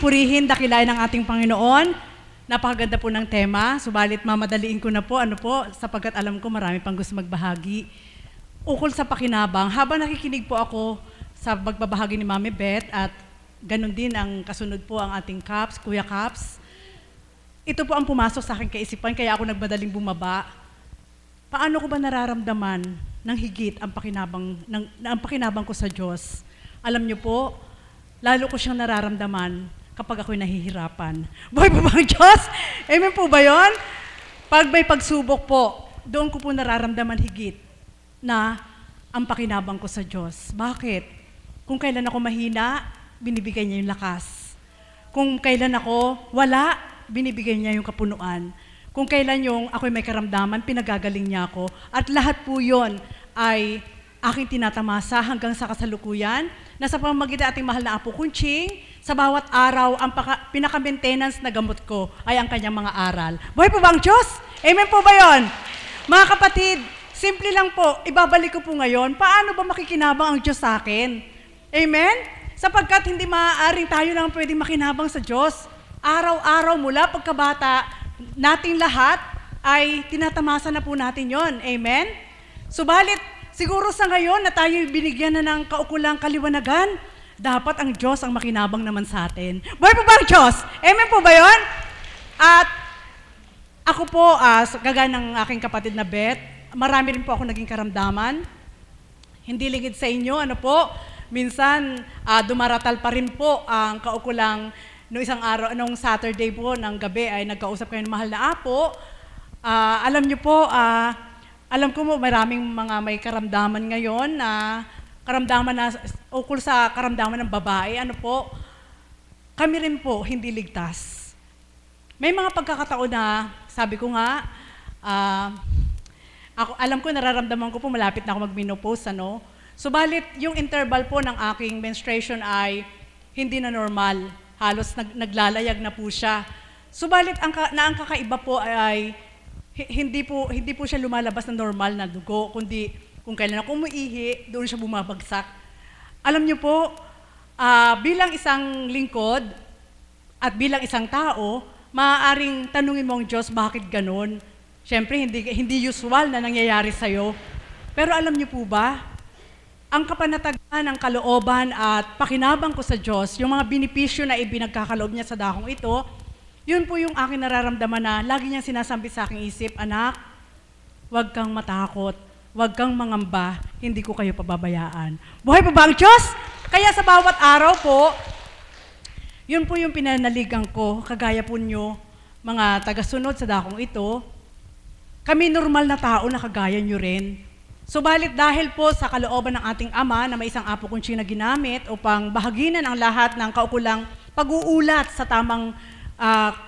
dakilain ang ating Panginoon. Napakaganda po ng tema, subalit mamadaliin ko na po, sapagkat alam ko marami pang gusto magbahagi. Ukol sa pakinabang, habang nakikinig po ako sa magbabahagi ni Mami Beth at ganun din ang kasunod po ang ating Caps, Kuya Caps. Ito po ang pumasok sa aking kaisipan, kaya ako nagmadaling bumaba. Paano ko ba nararamdaman ng higit ang pakinabang ko sa Diyos? Alam niyo po, lalo ko siyang nararamdaman kapag ako'y nahihirapan. Buhay po ba ang Diyos? Amen po ba yun? Pag may pagsubok po, doon ko po nararamdaman higit na ang pakinabang ko sa Diyos. Bakit? Kung kailan ako mahina, binibigay niya yung lakas. Kung kailan ako wala, binibigay niya yung kapunuan. Kung kailan yung ako'y may karamdaman, pinagagaling niya ako. At lahat po yun ay aking tinatamasa hanggang sa kasalukuyan na sa pamamagitan ating mahal na Apo Kunching, sa bawat araw, ang pinaka-maintenance na gamot ko ay ang kanyang mga aral. Buhay po ba ang Diyos? Amen po ba yun? Mga kapatid, simple lang po, ibabalik ko po ngayon, paano ba makikinabang ang Diyos sa akin? Amen? Sapagkat hindi maaaring tayo lang pwedeng makinabang sa Diyos. Araw-araw mula pagkabata, nating lahat ay tinatamasa na po natin yon. Amen? Subalit, siguro sa ngayon na tayo binigyan na ng kaukulang kaliwanagan, dapat ang Diyos ang makinabang naman sa atin. Buhay po ba ang Diyos? Amen po ba yon? At ako po, kagaya ng aking kapatid na Beth, marami rin po ako naging karamdaman. Hindi lingid sa inyo, minsan dumaratal pa rin po ang kaukulang noong isang araw, noong Saturday po ng gabi ay nagkausap kayo ng mahal na Apo. Alam niyo po, Alam ko mo, maraming mga may karamdaman ngayon na ukol sa karamdaman ng babae. Ano po, kami rin po hindi ligtas. May mga pagkakataon na, sabi ko nga, alam ko, nararamdaman ko po, malapit na ako mag-menopause, ano? Subalit, yung interval po ng aking menstruation ay hindi na normal. Halos naglalayag na po siya. Subalit, ang kakaiba po ay hindi po siya lumalabas na normal na dugo, kundi kung kailan ako umiihi, doon siya bumabagsak. Alam niyo po, bilang isang lingkod at bilang isang tao, maaaring tanungin mo ang Diyos, bakit ganun? Siyempre, hindi usual na nangyayari sa'yo. Pero alam niyo po ba, ang kapanatagan ng kalooban at pakinabang ko sa Diyos, yung mga benepisyo na ibinagkakaloob niya sa dakong ito, yun po yung aking nararamdaman na lagi niyang sinasambit sa aking isip, anak, huwag kang matakot, huwag kang mangamba, hindi ko kayo pababayaan. Buhay pa ba ang Diyos? Kaya sa bawat araw po, yun po yung pinanaligan ko, kagaya po nyo, mga tagasunod sa dakong ito, kami normal na tao na kagaya nyo rin. Subalit dahil po sa kalooban ng ating Ama na may isang apo kong siya na ginamit upang bahaginan ang lahat ng kaukulang pag-uulat sa tamang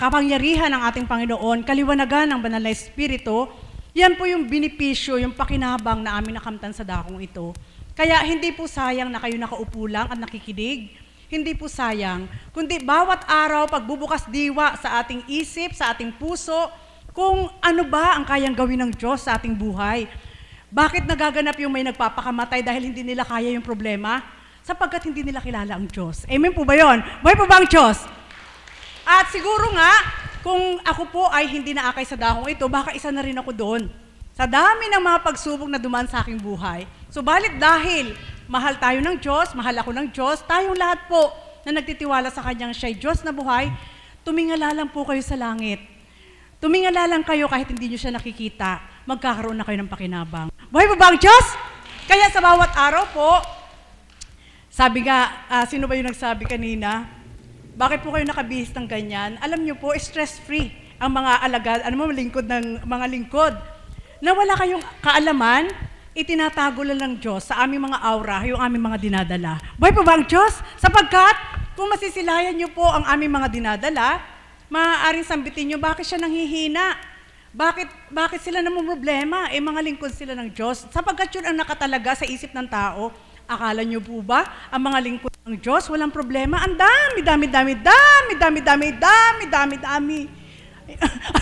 kapangyarihan ng ating Panginoon, kaliwanagan ng banal na Espiritu, yan po yung benepisyo, yung pakinabang na aming nakamtan sa dakong ito. Kaya hindi po sayang na kayo nakaupo lang at nakikinig. Hindi po sayang, kundi bawat araw pagbubukas diwa sa ating isip, sa ating puso, kung ano ba ang kayang gawin ng Diyos sa ating buhay. Bakit nagaganap yung may nagpapakamatay dahil hindi nila kaya yung problema? Sapagkat hindi nila kilala ang Diyos. Amen po ba yun? Buhay po ba ang Diyos? At siguro nga, kung ako po ay hindi naakay sa dakong ito, baka isa na rin ako doon. Sa dami ng mga pagsubok na dumaan sa aking buhay. Subalit dahil mahal tayo ng Diyos, mahal ako ng Diyos, tayong lahat po na nagtitiwala sa Kanyang siya'y Diyos na buhay, tumingala lang po kayo sa langit. Tumingala lang kayo kahit hindi nyo siya nakikita, magkakaroon na kayo ng pakinabang. Buhay pa ba ang Diyos? Kaya sa bawat araw po, sabi nga, sino ba yung nagsabi kanina? Bakit po kayo nakabihis ng ganyan? Alam nyo po, stress-free ang mga alagad, lingkod ng mga lingkod. Na wala kayong kaalaman, itinatago lang ng Diyos sa aming mga aura, yung aming mga dinadala. Buhay pa ba ang Diyos? Sapagkat, kung masisilayan nyo po ang aming mga dinadala, maaaring sambitin nyo, bakit siya nanghihina? Bakit sila namumroblema? Mga lingkod sila ng Diyos. Sapagkat yun ang nakatalaga sa isip ng tao. Akala nyo po ba, ang mga lingkod ng Diyos, walang problema? Ang dami.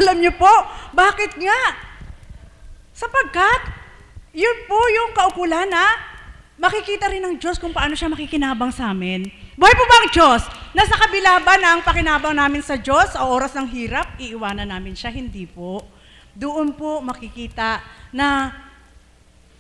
Alam nyo po, bakit nga? Sapagkat, yun po yung kaukulan na makikita rin ng Diyos kung paano siya makikinabang sa amin. Buhay po ba ang Diyos? Nasa kabila ba ng pakinabang namin sa Diyos sa oras ng hirap, iiwanan namin siya? Hindi po. Doon po makikita na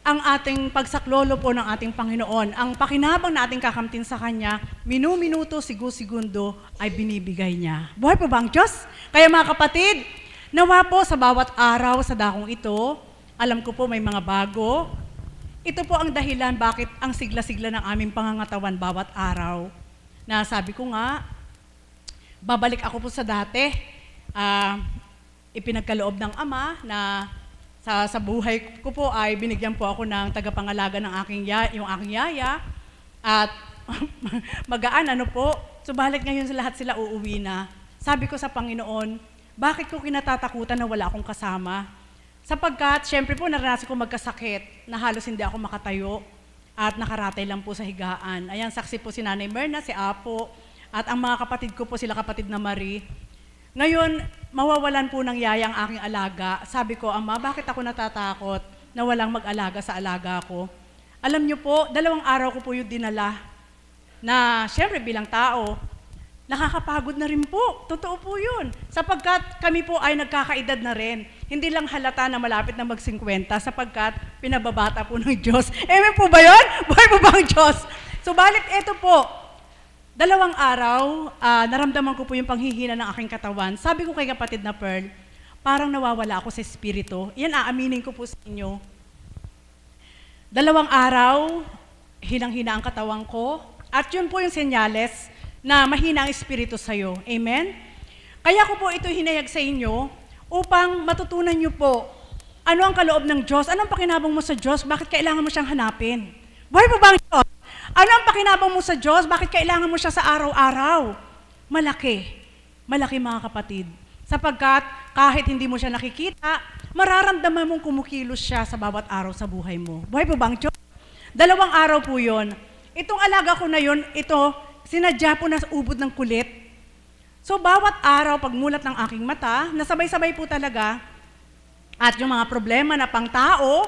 ang ating pagsaklolo po ng ating Panginoon, ang pakinabang na ating kakamtin sa Kanya, minu-minuto, segundo ay binibigay niya. Buhay po ba ang Diyos? Kaya mga kapatid, nawa po sa bawat araw sa dakong ito, alam ko po may mga bago. Ito po ang dahilan bakit ang sigla-sigla ng aming pangangatawan bawat araw. Na sabi ko nga, babalik ako po sa dati. Ipinagkaloob ng Ama na sa buhay ko po ay binigyan po ako ng tagapangalaga ng yung aking yaya. At magaan subalit ngayon lahat sila uuwi na. Sabi ko sa Panginoon, bakit ko kinatatakutan na wala akong kasama? Sapagkat, syempre po, naranasan ko magkasakit na halos hindi ako makatayo at nakaratay lang po sa higaan. Ayan, saksi po si Nanay Merna, si Apo, at ang mga kapatid ko po, sila kapatid na Marie. Ngayon, mawawalan po ng yaya ang aking alaga. Sabi ko, Ama, bakit ako natatakot na walang mag-alaga sa alaga ko? Alam niyo po, 2 araw ko po yung dinala na, syempre bilang tao, nakakapagod na rin po. Totoo po yun. Sapagkat kami po ay nagkakaedad na rin. Hindi lang halata na malapit na mag-50 sapagkat pinababata po ng Diyos. Amen po ba yun? Buhay po ba ang Diyos? Subalit ito po, 2 araw, naramdaman ko po yung panghihina ng aking katawan. Sabi ko kay kapatid na Pearl, parang nawawala ako sa espiritu. Yan, aaminin ko po sa inyo. 2 araw, hinang-hina ang katawan ko. At yun po yung senyales na mahina ang espiritu sa'yo. Amen? Kaya ko po ito hinayag sa inyo upang matutunan nyo po Ano ang kaloob ng Diyos? Ano ang pakinabang mo sa Diyos? Bakit kailangan mo siyang hanapin? Buhay pa ba ang Diyos? Ano ang pakinabang mo sa Diyos? Bakit kailangan mo siya sa araw-araw? Malaki. Malaki mga kapatid. Sapagkat kahit hindi mo siya nakikita, mararamdaman mong kumukilos siya sa bawat araw sa buhay mo. Buhay pa ba ang Diyos? 2 araw po yun. Itong alaga ko na yun, ito, sinadya po na ubod ng kulit. So bawat araw, pagmulat ng aking mata, nasabay-sabay po talaga, at yung mga problema na pang tao,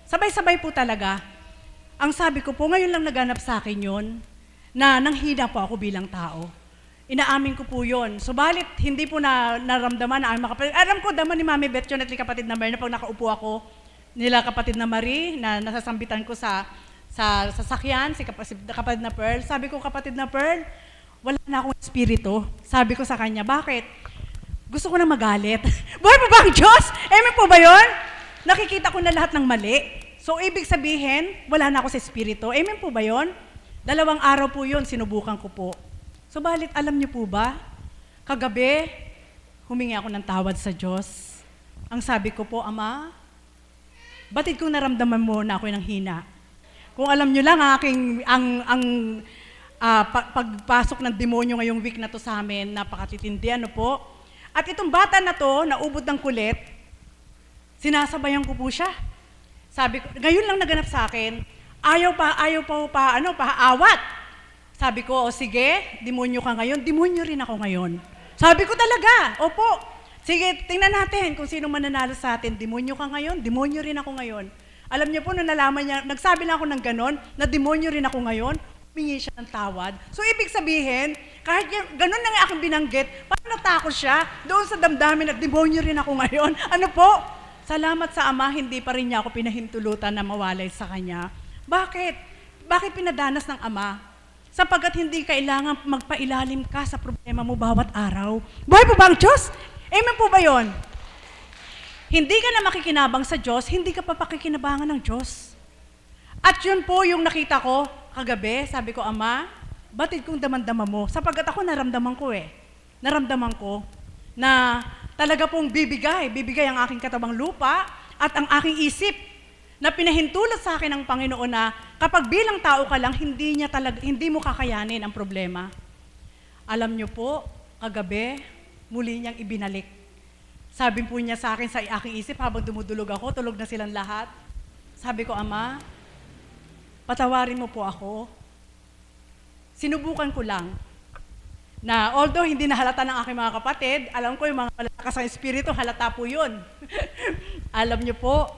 sabay-sabay po talaga. Ang sabi ko po, ngayon lang naganap sa akin yun, na nanghina po ako bilang tao. Inaamin ko po yun. Subalit, hindi po naramdaman na ang makapatid. Alam ko, daman ni Mami Beth yun at ni kapatid na Mary, na pag nakaupo ako, nila kapatid na Marie, na nasasambitan ko sa sasakyan, si kapatid na Pearl. Sabi ko, kapatid na Pearl, wala na akong espiritu. Sabi ko sa kanya, bakit? Gusto ko na magalit. Buhay pa ba ang Diyos? Amen po ba yun? Nakikita ko na lahat ng mali. So, ibig sabihin, wala na ako sa espiritu. Amen po ba yun? 2 araw po yun, sinubukan ko po. Subalit, alam niyo po ba, kagabi, humingi ako ng tawad sa Diyos. Ang sabi ko po, Ama, batid kong naramdaman mo na ako'y nanghina. Kung alam niyo lang, pagpasok ng demonyo ngayong week na to sa amin, napakatitindi, ano po. At itong bata na to, naubod ng kulit, sinasabayan ko po siya. Sabi ko, ngayon lang naganap sa akin, ayaw pa awat. Sabi ko, o sige, demonyo ka ngayon, demonyo rin ako ngayon. Sabi ko talaga, opo, sige, tingnan natin kung sino mananalo sa atin, demonyo ka ngayon, demonyo rin ako ngayon. Alam niyo po, nung nalaman niya, nagsabi lang ako ng ganon, na demonyo rin ako ngayon, humingi siya ng tawad. So, ibig sabihin, kahit ganon na nga aking binanggit, parang natakot siya doon sa damdamin at demonyo rin ako ngayon. Ano po? Salamat sa Ama, hindi pa rin niya ako pinahintulutan na mawalay sa Kanya. Bakit? Bakit pinadanas ng Ama? Sapagkat hindi kailangan magpailalim ka sa problema mo bawat araw. Buhay po ba ang Diyos? Amen po ba yun? Hindi ka na makikinabang sa Diyos, hindi ka pa pakikinabangan ng Diyos. At yun po yung nakita ko kagabi, sabi ko, Ama, batid kong damandama mo. Sapagkat ako naramdaman ko na talaga pong bibigay ang aking katabang lupa at ang aking isip na pinahintulot sa akin ng Panginoon na kapag bilang tao ka lang, hindi mo kakayanin ang problema. Alam niyo po, kagabi, muli niyang ibinalik. Sabi po niya sa akin sa aking isip habang dumudulog ako, tulog na silang lahat. Sabi ko, Ama, patawarin mo po ako. Sinubukan ko lang na although hindi nahalata ng aking mga kapatid, alam ko yung mga malakas ang espiritu, halata po yun. Alam niyo po,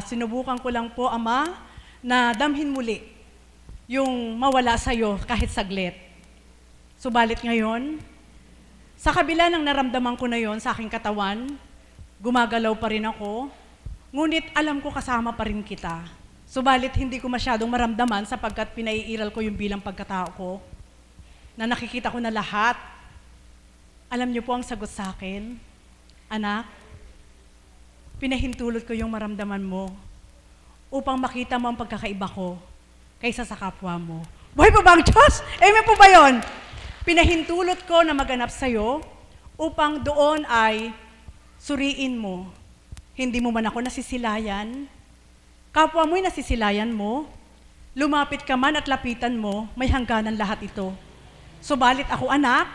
sinubukan ko lang po, Ama, na damhin muli yung mawala sa'yo kahit saglit. Subalit ngayon, sa kabila ng naramdaman ko na yon sa aking katawan, gumagalaw pa rin ako, ngunit alam ko kasama pa rin kita. Subalit hindi ko masyadong maramdaman sapagkat pinaiiral ko yung bilang pagkatao ko, na nakikita ko na lahat. Alam niyo po ang sagot sa akin, Anak, pinahintulot ko yung maramdaman mo upang makita mo ang pagkakaiba ko kaysa sa kapwa mo. Buhay po ba ang Diyos? Amen po ba yun? Pinahintulot ko na maganap sa'yo upang doon ay suriin mo. Hindi mo man ako nasisilayan, kapwa mo'y nasisilayan mo, lumapit ka man at lapitan mo, may hangganan lahat ito. Subalit ako, anak,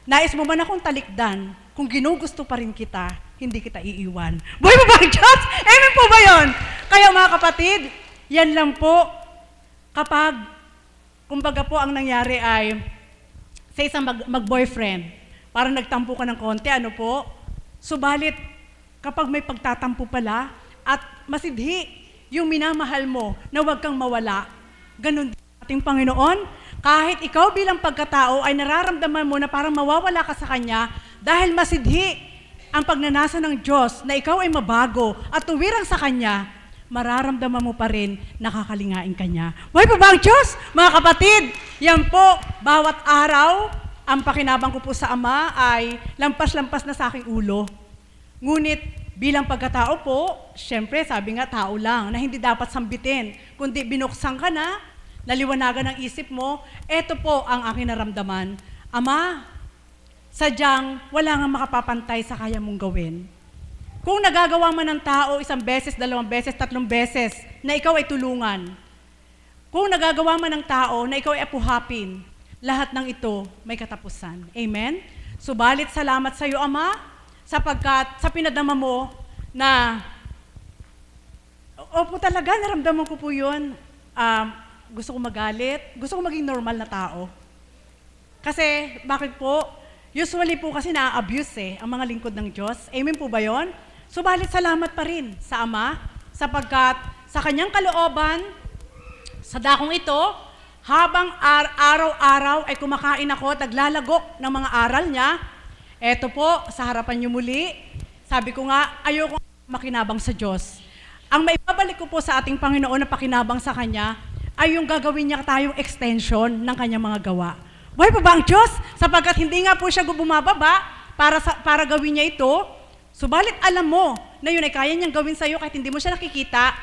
nais mo man akong talikdan, kung ginugusto pa rin kita, hindi kita iiwan. Buhay mo ba ang Diyos? Amen po ba yun? Kaya mga kapatid, yan lang po, kapag, kumbaga po ang nangyari ay, sa isang mag-boyfriend, parang nagtampo ka ng konti, ano po? Subalit, kapag may pagtatampo pala, at masidhi yung minamahal mo na huwag kang mawala, ganun din ating Panginoon, kahit ikaw bilang pagkatao ay nararamdaman mo na parang mawawala ka sa Kanya, dahil masidhi ang pagnanasa ng Diyos na ikaw ay mabago at tuwirang sa Kanya, mararamdaman mo pa rin nakakalingain ka niya. Buhay pa ba ang Diyos? Mga kapatid, yan po, bawat araw, ang pakinabang ko po sa Ama ay lampas-lampas na sa aking ulo. Ngunit bilang pagkatao po, syempre sabi nga tao lang na hindi dapat sambitin, kundi binuksan ka na, naliwanagan ang isip mo, eto po ang aking naramdaman. Ama, sadyang wala nga makapapantay sa kaya mong gawin. Kung nagagawa man ng tao 1 beses, 2 beses, 3 beses na ikaw ay tulungan, kung nagagawa man ng tao na ikaw ay apuhapin, lahat ng ito may katapusan. Amen? Subalit salamat sa iyo, Ama, sapagkat sa pinadama mo na, opo talaga, naramdaman ko po yun. Gusto ko magalit, gusto ko maging normal na tao. Kasi, bakit po? Usually po kasi na-abuse ang mga lingkod ng Diyos. Amen po ba yun? Subalit salamat pa rin sa Ama, sapagkat sa kanyang kalooban, sa dakong ito, habang araw-araw ay kumakain ako, naglalagok ng mga aral niya, eto po, sa harapan niyo muli, sabi ko nga, ayoko makinabang sa Diyos. Ang maibabalik ko po sa ating Panginoon na pakinabang sa Kanya, ay yung gagawin niya tayong extension ng Kanyang mga gawa. Buhay pa ba ang Diyos? Sapagkat hindi nga po siya bumababa para gawin niya ito, subalit alam mo na yun ay kaya niyang gawin sa iyo kahit hindi mo siya nakikita,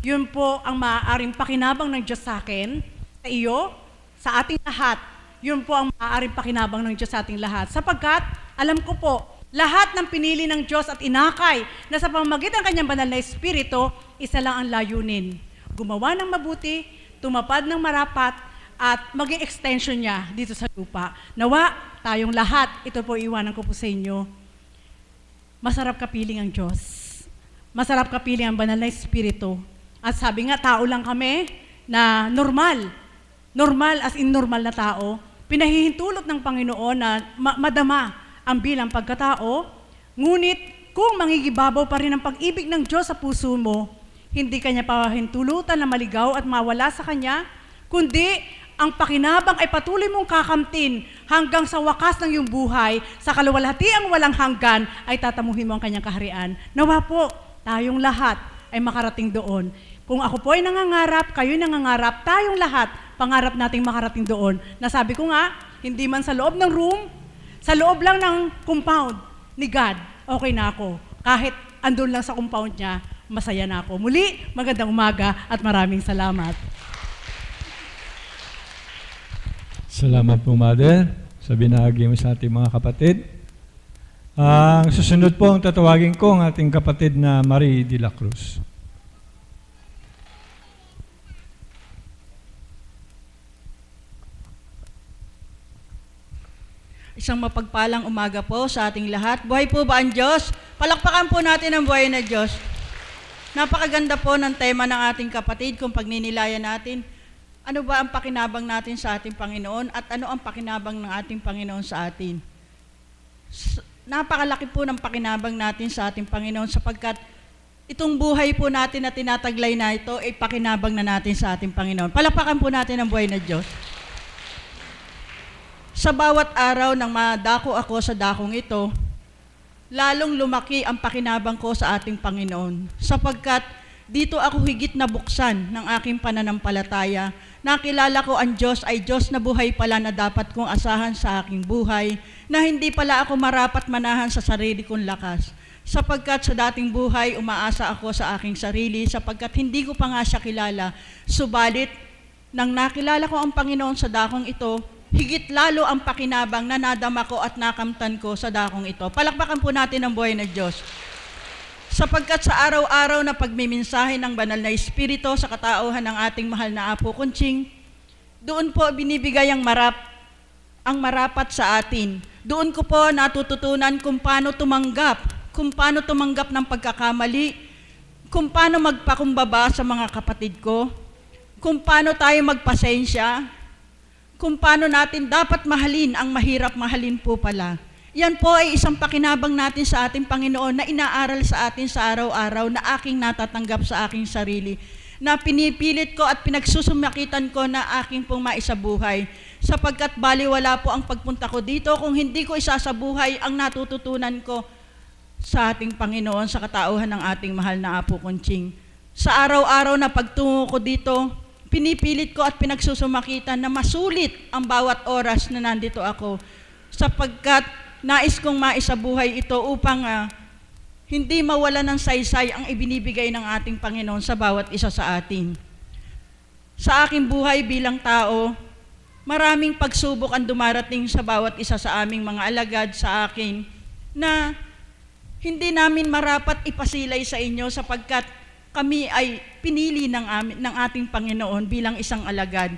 yun po ang maaaring pakinabang ng Diyos sa akin, sa iyo, sa ating lahat. Yun po ang maaaring pakinabang ng Diyos sa ating lahat. Sapagkat, alam ko po, lahat ng pinili ng Diyos at inakay na sa pamamagitan ng Kanyang banal na Espiritu, isa lang ang layunin. Gumawa ng mabuti, tumapad ng marapat, at maging extension niya dito sa lupa. Nawa, tayong lahat, ito po iwanan ko po sa inyo, masarap kapiling ang Diyos. Masarap kapiling ang banal na Espiritu. At sabi nga, tao lang kami na normal as in normal na tao, pinahihintulot ng Panginoon na madama ang bilang pagkatao, ngunit kung mangigibabaw pa rin ang pag-ibig ng Diyos sa puso mo, hindi Kanya pahintulutan na maligaw at mawala sa Kanya, kundi ang pakinabang ay patuloy mong kakamtin hanggang sa wakas ng iyong buhay, sa kaluwalhatiang walang hanggan ay tatamuhin mo ang Kanyang kaharian. Nawa po, tayong lahat ay makarating doon. Kung ako po ay nangangarap, kayo nangangarap, tayong lahat, pangarap nating makarating doon. Nasabi ko nga, hindi man sa loob ng room, sa loob lang ng compound ni God, okay na ako. Kahit andun lang sa compound niya, masaya na ako. Muli, magandang umaga at maraming salamat. Salamat po, Mother, sa binahagi mo sa ating mga kapatid. Ang susunod po ang tatawagin ko ang ating kapatid na Marie de la Cruz. Isang mapagpalang umaga po sa ating lahat. Buhay po ba ang Diyos? Palakpakan po natin ang buhay na Diyos. Napakaganda po ng tema ng ating kapatid kung pagninilayan natin. Ano ba ang pakinabang natin sa ating Panginoon at ano ang pakinabang ng ating Panginoon sa atin? Napakalaki po ng pakinabang natin sa ating Panginoon sapagkat itong buhay po natin na tinataglay na ito ay pakinabang na natin sa ating Panginoon. Palakpakan po natin ang buhay na Diyos. Sa bawat araw nang madako ako sa dakong ito, lalong lumaki ang pakinabang ko sa ating Panginoon sapagkat dito ako higit na buksan ng aking pananampalataya. Nakilala ko ang Diyos ay Diyos na buhay pala na dapat kong asahan sa aking buhay, na hindi pala ako marapat manahan sa sarili kong lakas. Sapagkat sa dating buhay, umaasa ako sa aking sarili, sapagkat hindi ko pa nga siya kilala. Subalit, nang nakilala ko ang Panginoon sa dakong ito, higit lalo ang pakinabang na nadama ko at nakamtan ko sa dakong ito. Palakpakan po natin ang buhay ng Diyos. Sapagkat sa araw-araw na pagmimensahe ng banal na Espiritu sa katauhan ng ating mahal na Apo Kunching, doon po binibigay ang marapat sa atin. Doon ko po natututunan kung paano tumanggap ng pagkakamali, kung paano magpakumbaba sa mga kapatid ko, kung paano tayo magpasensya, kung paano natin dapat mahalin ang mahirap mahalin po pala. Yan po ay isang pakinabang natin sa ating Panginoon na inaaral sa atin sa araw-araw na aking natatanggap sa aking sarili, na pinipilit ko at pinagsusumakitan ko na aking pong maisabuhay. Sapagkat baliwala po ang pagpunta ko dito kung hindi ko isasabuhay ang natututunan ko sa ating Panginoon sa katauhan ng ating mahal na Apo Kunching. Sa araw-araw na pagtungo ko dito, pinipilit ko at pinagsusumakitan na masulit ang bawat oras na nandito ako. Sapagkat nais kong maisabuhay ito upang hindi mawala ng saysay ang ibinibigay ng ating Panginoon sa bawat isa sa atin. Sa aking buhay bilang tao, maraming pagsubok ang dumarating sa bawat isa sa aming mga alagad sa akin na hindi namin marapat ipasilay sa inyo sapagkat kami ay pinili ng ating Panginoon bilang isang alagad.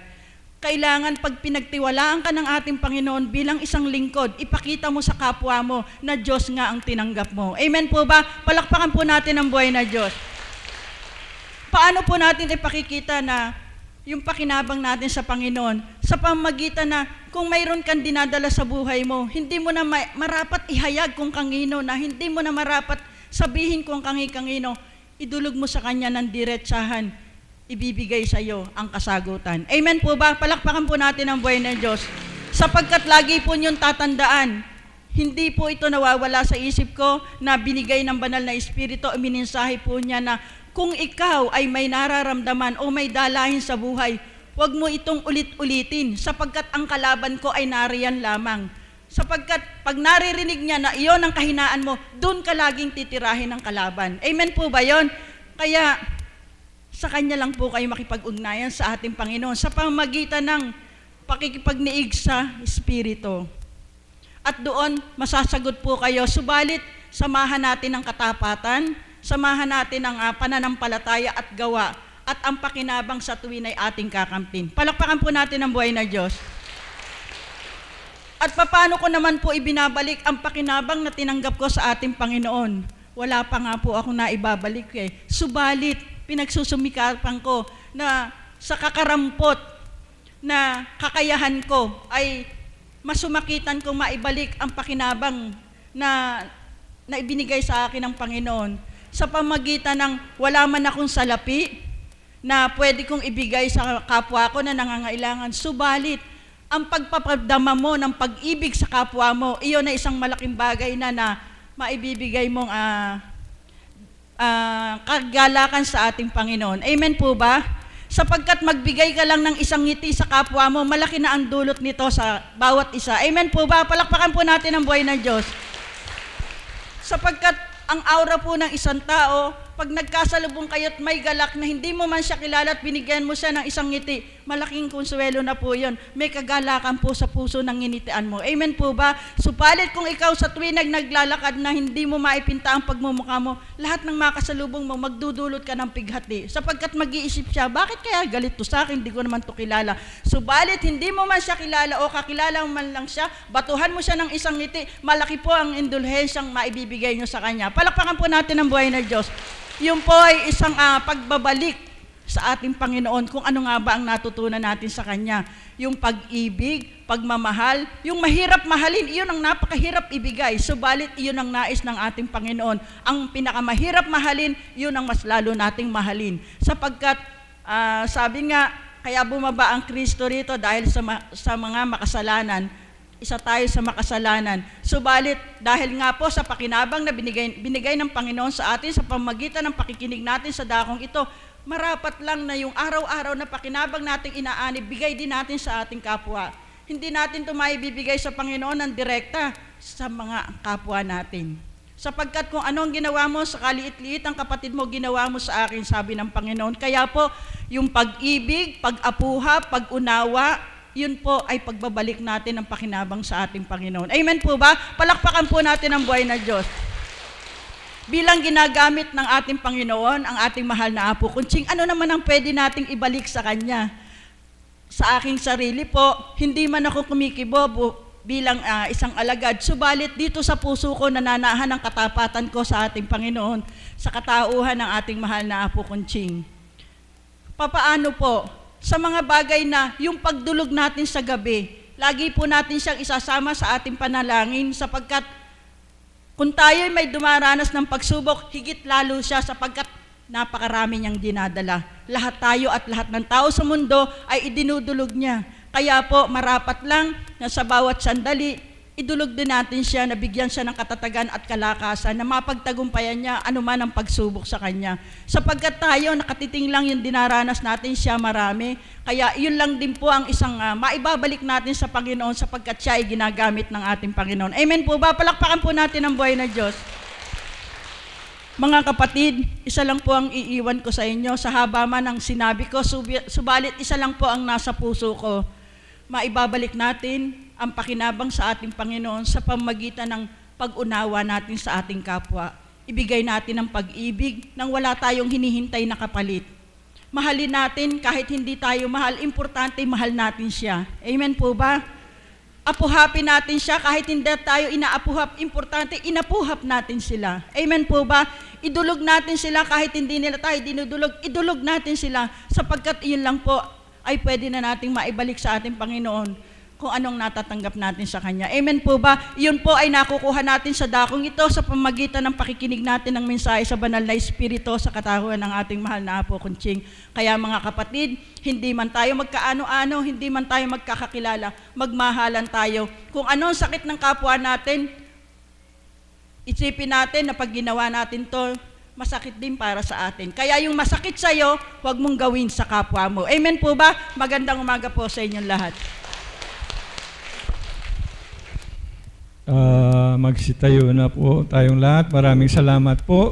Kailangan pag pinagtiwalaan ka ng ating Panginoon bilang isang lingkod, ipakita mo sa kapwa mo na Diyos nga ang tinanggap mo. Amen po ba? Palakpakan po natin ang buhay na Diyos. Paano po natin ipakikita na yung pakinabang natin sa Panginoon? Sa pamamagitan na kung mayroon kang dinadala sa buhay mo, hindi mo na marapat ihayag kung kangino, na hindi mo na marapat sabihin kung kangino, idulog mo sa Kanya ng diretsahan, ibibigay sa iyo ang kasagutan. Amen po ba? Palakpakan po natin ang buhay ng Diyos. Sapagkat lagi po niyong tatandaan, hindi po ito nawawala sa isip ko na binigay ng banal na Espiritu, mininsahe po niya na kung ikaw ay may nararamdaman o may dalahin sa buhay, huwag mo itong ulit-ulitin sapagkat ang kalaban ko ay nariyan lamang. Sapagkat pag naririnig niya na iyon ang kahinaan mo, doon ka laging titirahin ng kalaban. Amen po ba yon? Kaya sa Kanya lang po kayo makipag-ugnayan sa ating Panginoon sa pamamagitan ng pakikipagniig sa Espiritu. At doon masasagot po kayo. Subalit, samahan natin ang katapatan, samahan natin ang pananampalataya at gawa, at ang pakinabang sa tuwin ay ating kakampin. Palakpakan po natin ang buhay na Diyos. At paano ko naman po ibinabalik ang pakinabang na tinanggap ko sa ating Panginoon? Wala pa nga po ako naibabalik eh. Subalit, pinagsusumikapan ko na sa kakarampot na kakayahan ko ay masumakitan kong maibalik ang pakinabang na ibinigay sa akin ng Panginoon sa pamagitan ng wala man akong salapi na pwede kong ibigay sa kapwa ko na nangangailangan. Subalit, ang pagpapadama mo ng pag-ibig sa kapwa mo, iyon na isang malaking bagay na maibibigay mong kagalakan sa ating Panginoon. Amen po ba? Sapagkat magbigay ka lang ng isang ngiti sa kapwa mo, malaki na ang dulot nito sa bawat isa. Amen po ba? Palakpakan po natin ang buhay ng Diyos. Sapagkat ang aura po ng isang tao, pag nagkasalubong kayo't may galak na hindi mo man siya kilala at binigyan mo siya ng isang ngiti, malaking konsuelo na po yun. May kagalakan po sa puso ng nginitian mo. Amen po ba? Supalit kung ikaw sa tuwing naglalakad na hindi mo maipinta ang pagmumukha mo, lahat ng makasalubong mo, magdudulot ka ng pighati. Sapagkat mag-iisip siya, bakit kaya galit to sa akin? Hindi ko naman to kilala. Subalit hindi mo man siya kilala o kakilala mo man lang siya, batuhan mo siya ng isang ngiti, malaki po ang indulhensyang maibibigay nyo sa kanya. Palakpakan po natin ang buhay ng Diyos. Yun po ay isang pagbabalik sa ating Panginoon kung ano nga ba ang natutunan natin sa Kanya. Yung pag-ibig, pagmamahal, yung mahirap mahalin, iyon ang napakahirap ibigay. Subalit, iyon ang nais ng ating Panginoon. Ang pinakamahirap mahalin, iyon ang mas lalo nating mahalin. Sapagkat, sabi nga, kaya bumaba ang Kristo rito dahil sa mga makasalanan. Isa tayo sa makasalanan. Subalit, dahil nga po sa pakinabang na binigay ng Panginoon sa atin sa pamamagitan ng pakikinig natin sa dakong ito, marapat lang na yung araw-araw na pakinabang nating inaanib, bigay din natin sa ating kapwa. Hindi natin ito maibibigay sa Panginoon ng direkta sa mga kapwa natin. Sapagkat kung anong ginawa mo sa kaliit-liit ang kapatid mo, ginawa mo sa akin, sabi ng Panginoon. Kaya po, yung pag-ibig, pag-apuha, pag-unawa, yun po ay pagbabalik natin ng pakinabang sa ating Panginoon. Amen po ba? Palakpakan po natin ang buhay na Diyos. Bilang ginagamit ng ating Panginoon, ang ating mahal na Apo Kunching, ano naman ang pwede nating ibalik sa Kanya? Sa aking sarili po, hindi man ako kumikibo bilang isang alagad, subalit dito sa puso ko nananahan ang katapatan ko sa ating Panginoon, sa katauhan ng ating mahal na Apo Kunching. Papaano po? Sa mga bagay na yung pagdulog natin sa gabi, lagi po natin siyang isasama sa ating panalangin sapagkat kung tayo may dumaranas ng pagsubok, higit lalo siya sapagkat napakarami niyang dinadala. Lahat tayo at lahat ng tao sa mundo ay idinudulog niya. Kaya po marapat lang na sa bawat sandali, idulog din natin siya, nabigyan siya ng katatagan at kalakasan na mapagtagumpayan niya anuman ang pagsubok sa kanya. Sapagkat tayo, nakatiting lang yung dinaranas natin, siya marami. Kaya yun lang din po ang isang maibabalik natin sa Panginoon sapagkat siya ay ginagamit ng ating Panginoon. Amen po ba? Palakpakan po natin ang buhay na Diyos. Mga kapatid, isa lang po ang iiwan ko sa inyo. Sa haba man ang sinabi ko, subalit isa lang po ang nasa puso ko. Maibabalik natin ang pakinabang sa ating Panginoon sa pamamagitan ng pag-unawa natin sa ating kapwa. Ibigay natin ang pag-ibig nang wala tayong hinihintay na kapalit. Mahalin natin kahit hindi tayo mahal, importante mahal natin siya. Amen po ba? Apuhapin natin siya kahit hindi tayo inaapuhap, importante inapuhap natin sila. Amen po ba? Idulog natin sila kahit hindi nila tayo dinudulog, idulog natin sila sapagkat iyon lang po ay pwede na nating maibalik sa ating Panginoon kung anong natatanggap natin sa Kanya. Amen po ba? Iyon po ay nakukuha natin sa dakong ito sa pamagitan ng pakikinig natin ng mensahe sa banal na Espiritu sa katawan ng ating mahal na Apo Kunching. Kaya mga kapatid, hindi man tayo magkaano-ano, hindi man tayo magkakakilala, magmahalan tayo. Kung ano ang sakit ng kapwa natin, isipin natin na pag ginawa natin to, masakit din para sa atin. Kaya yung masakit sa'yo, huwag mong gawin sa kapwa mo. Amen po ba? Magandang umaga po sa inyong lahat. Magsitayo na po tayong lahat. Maraming salamat po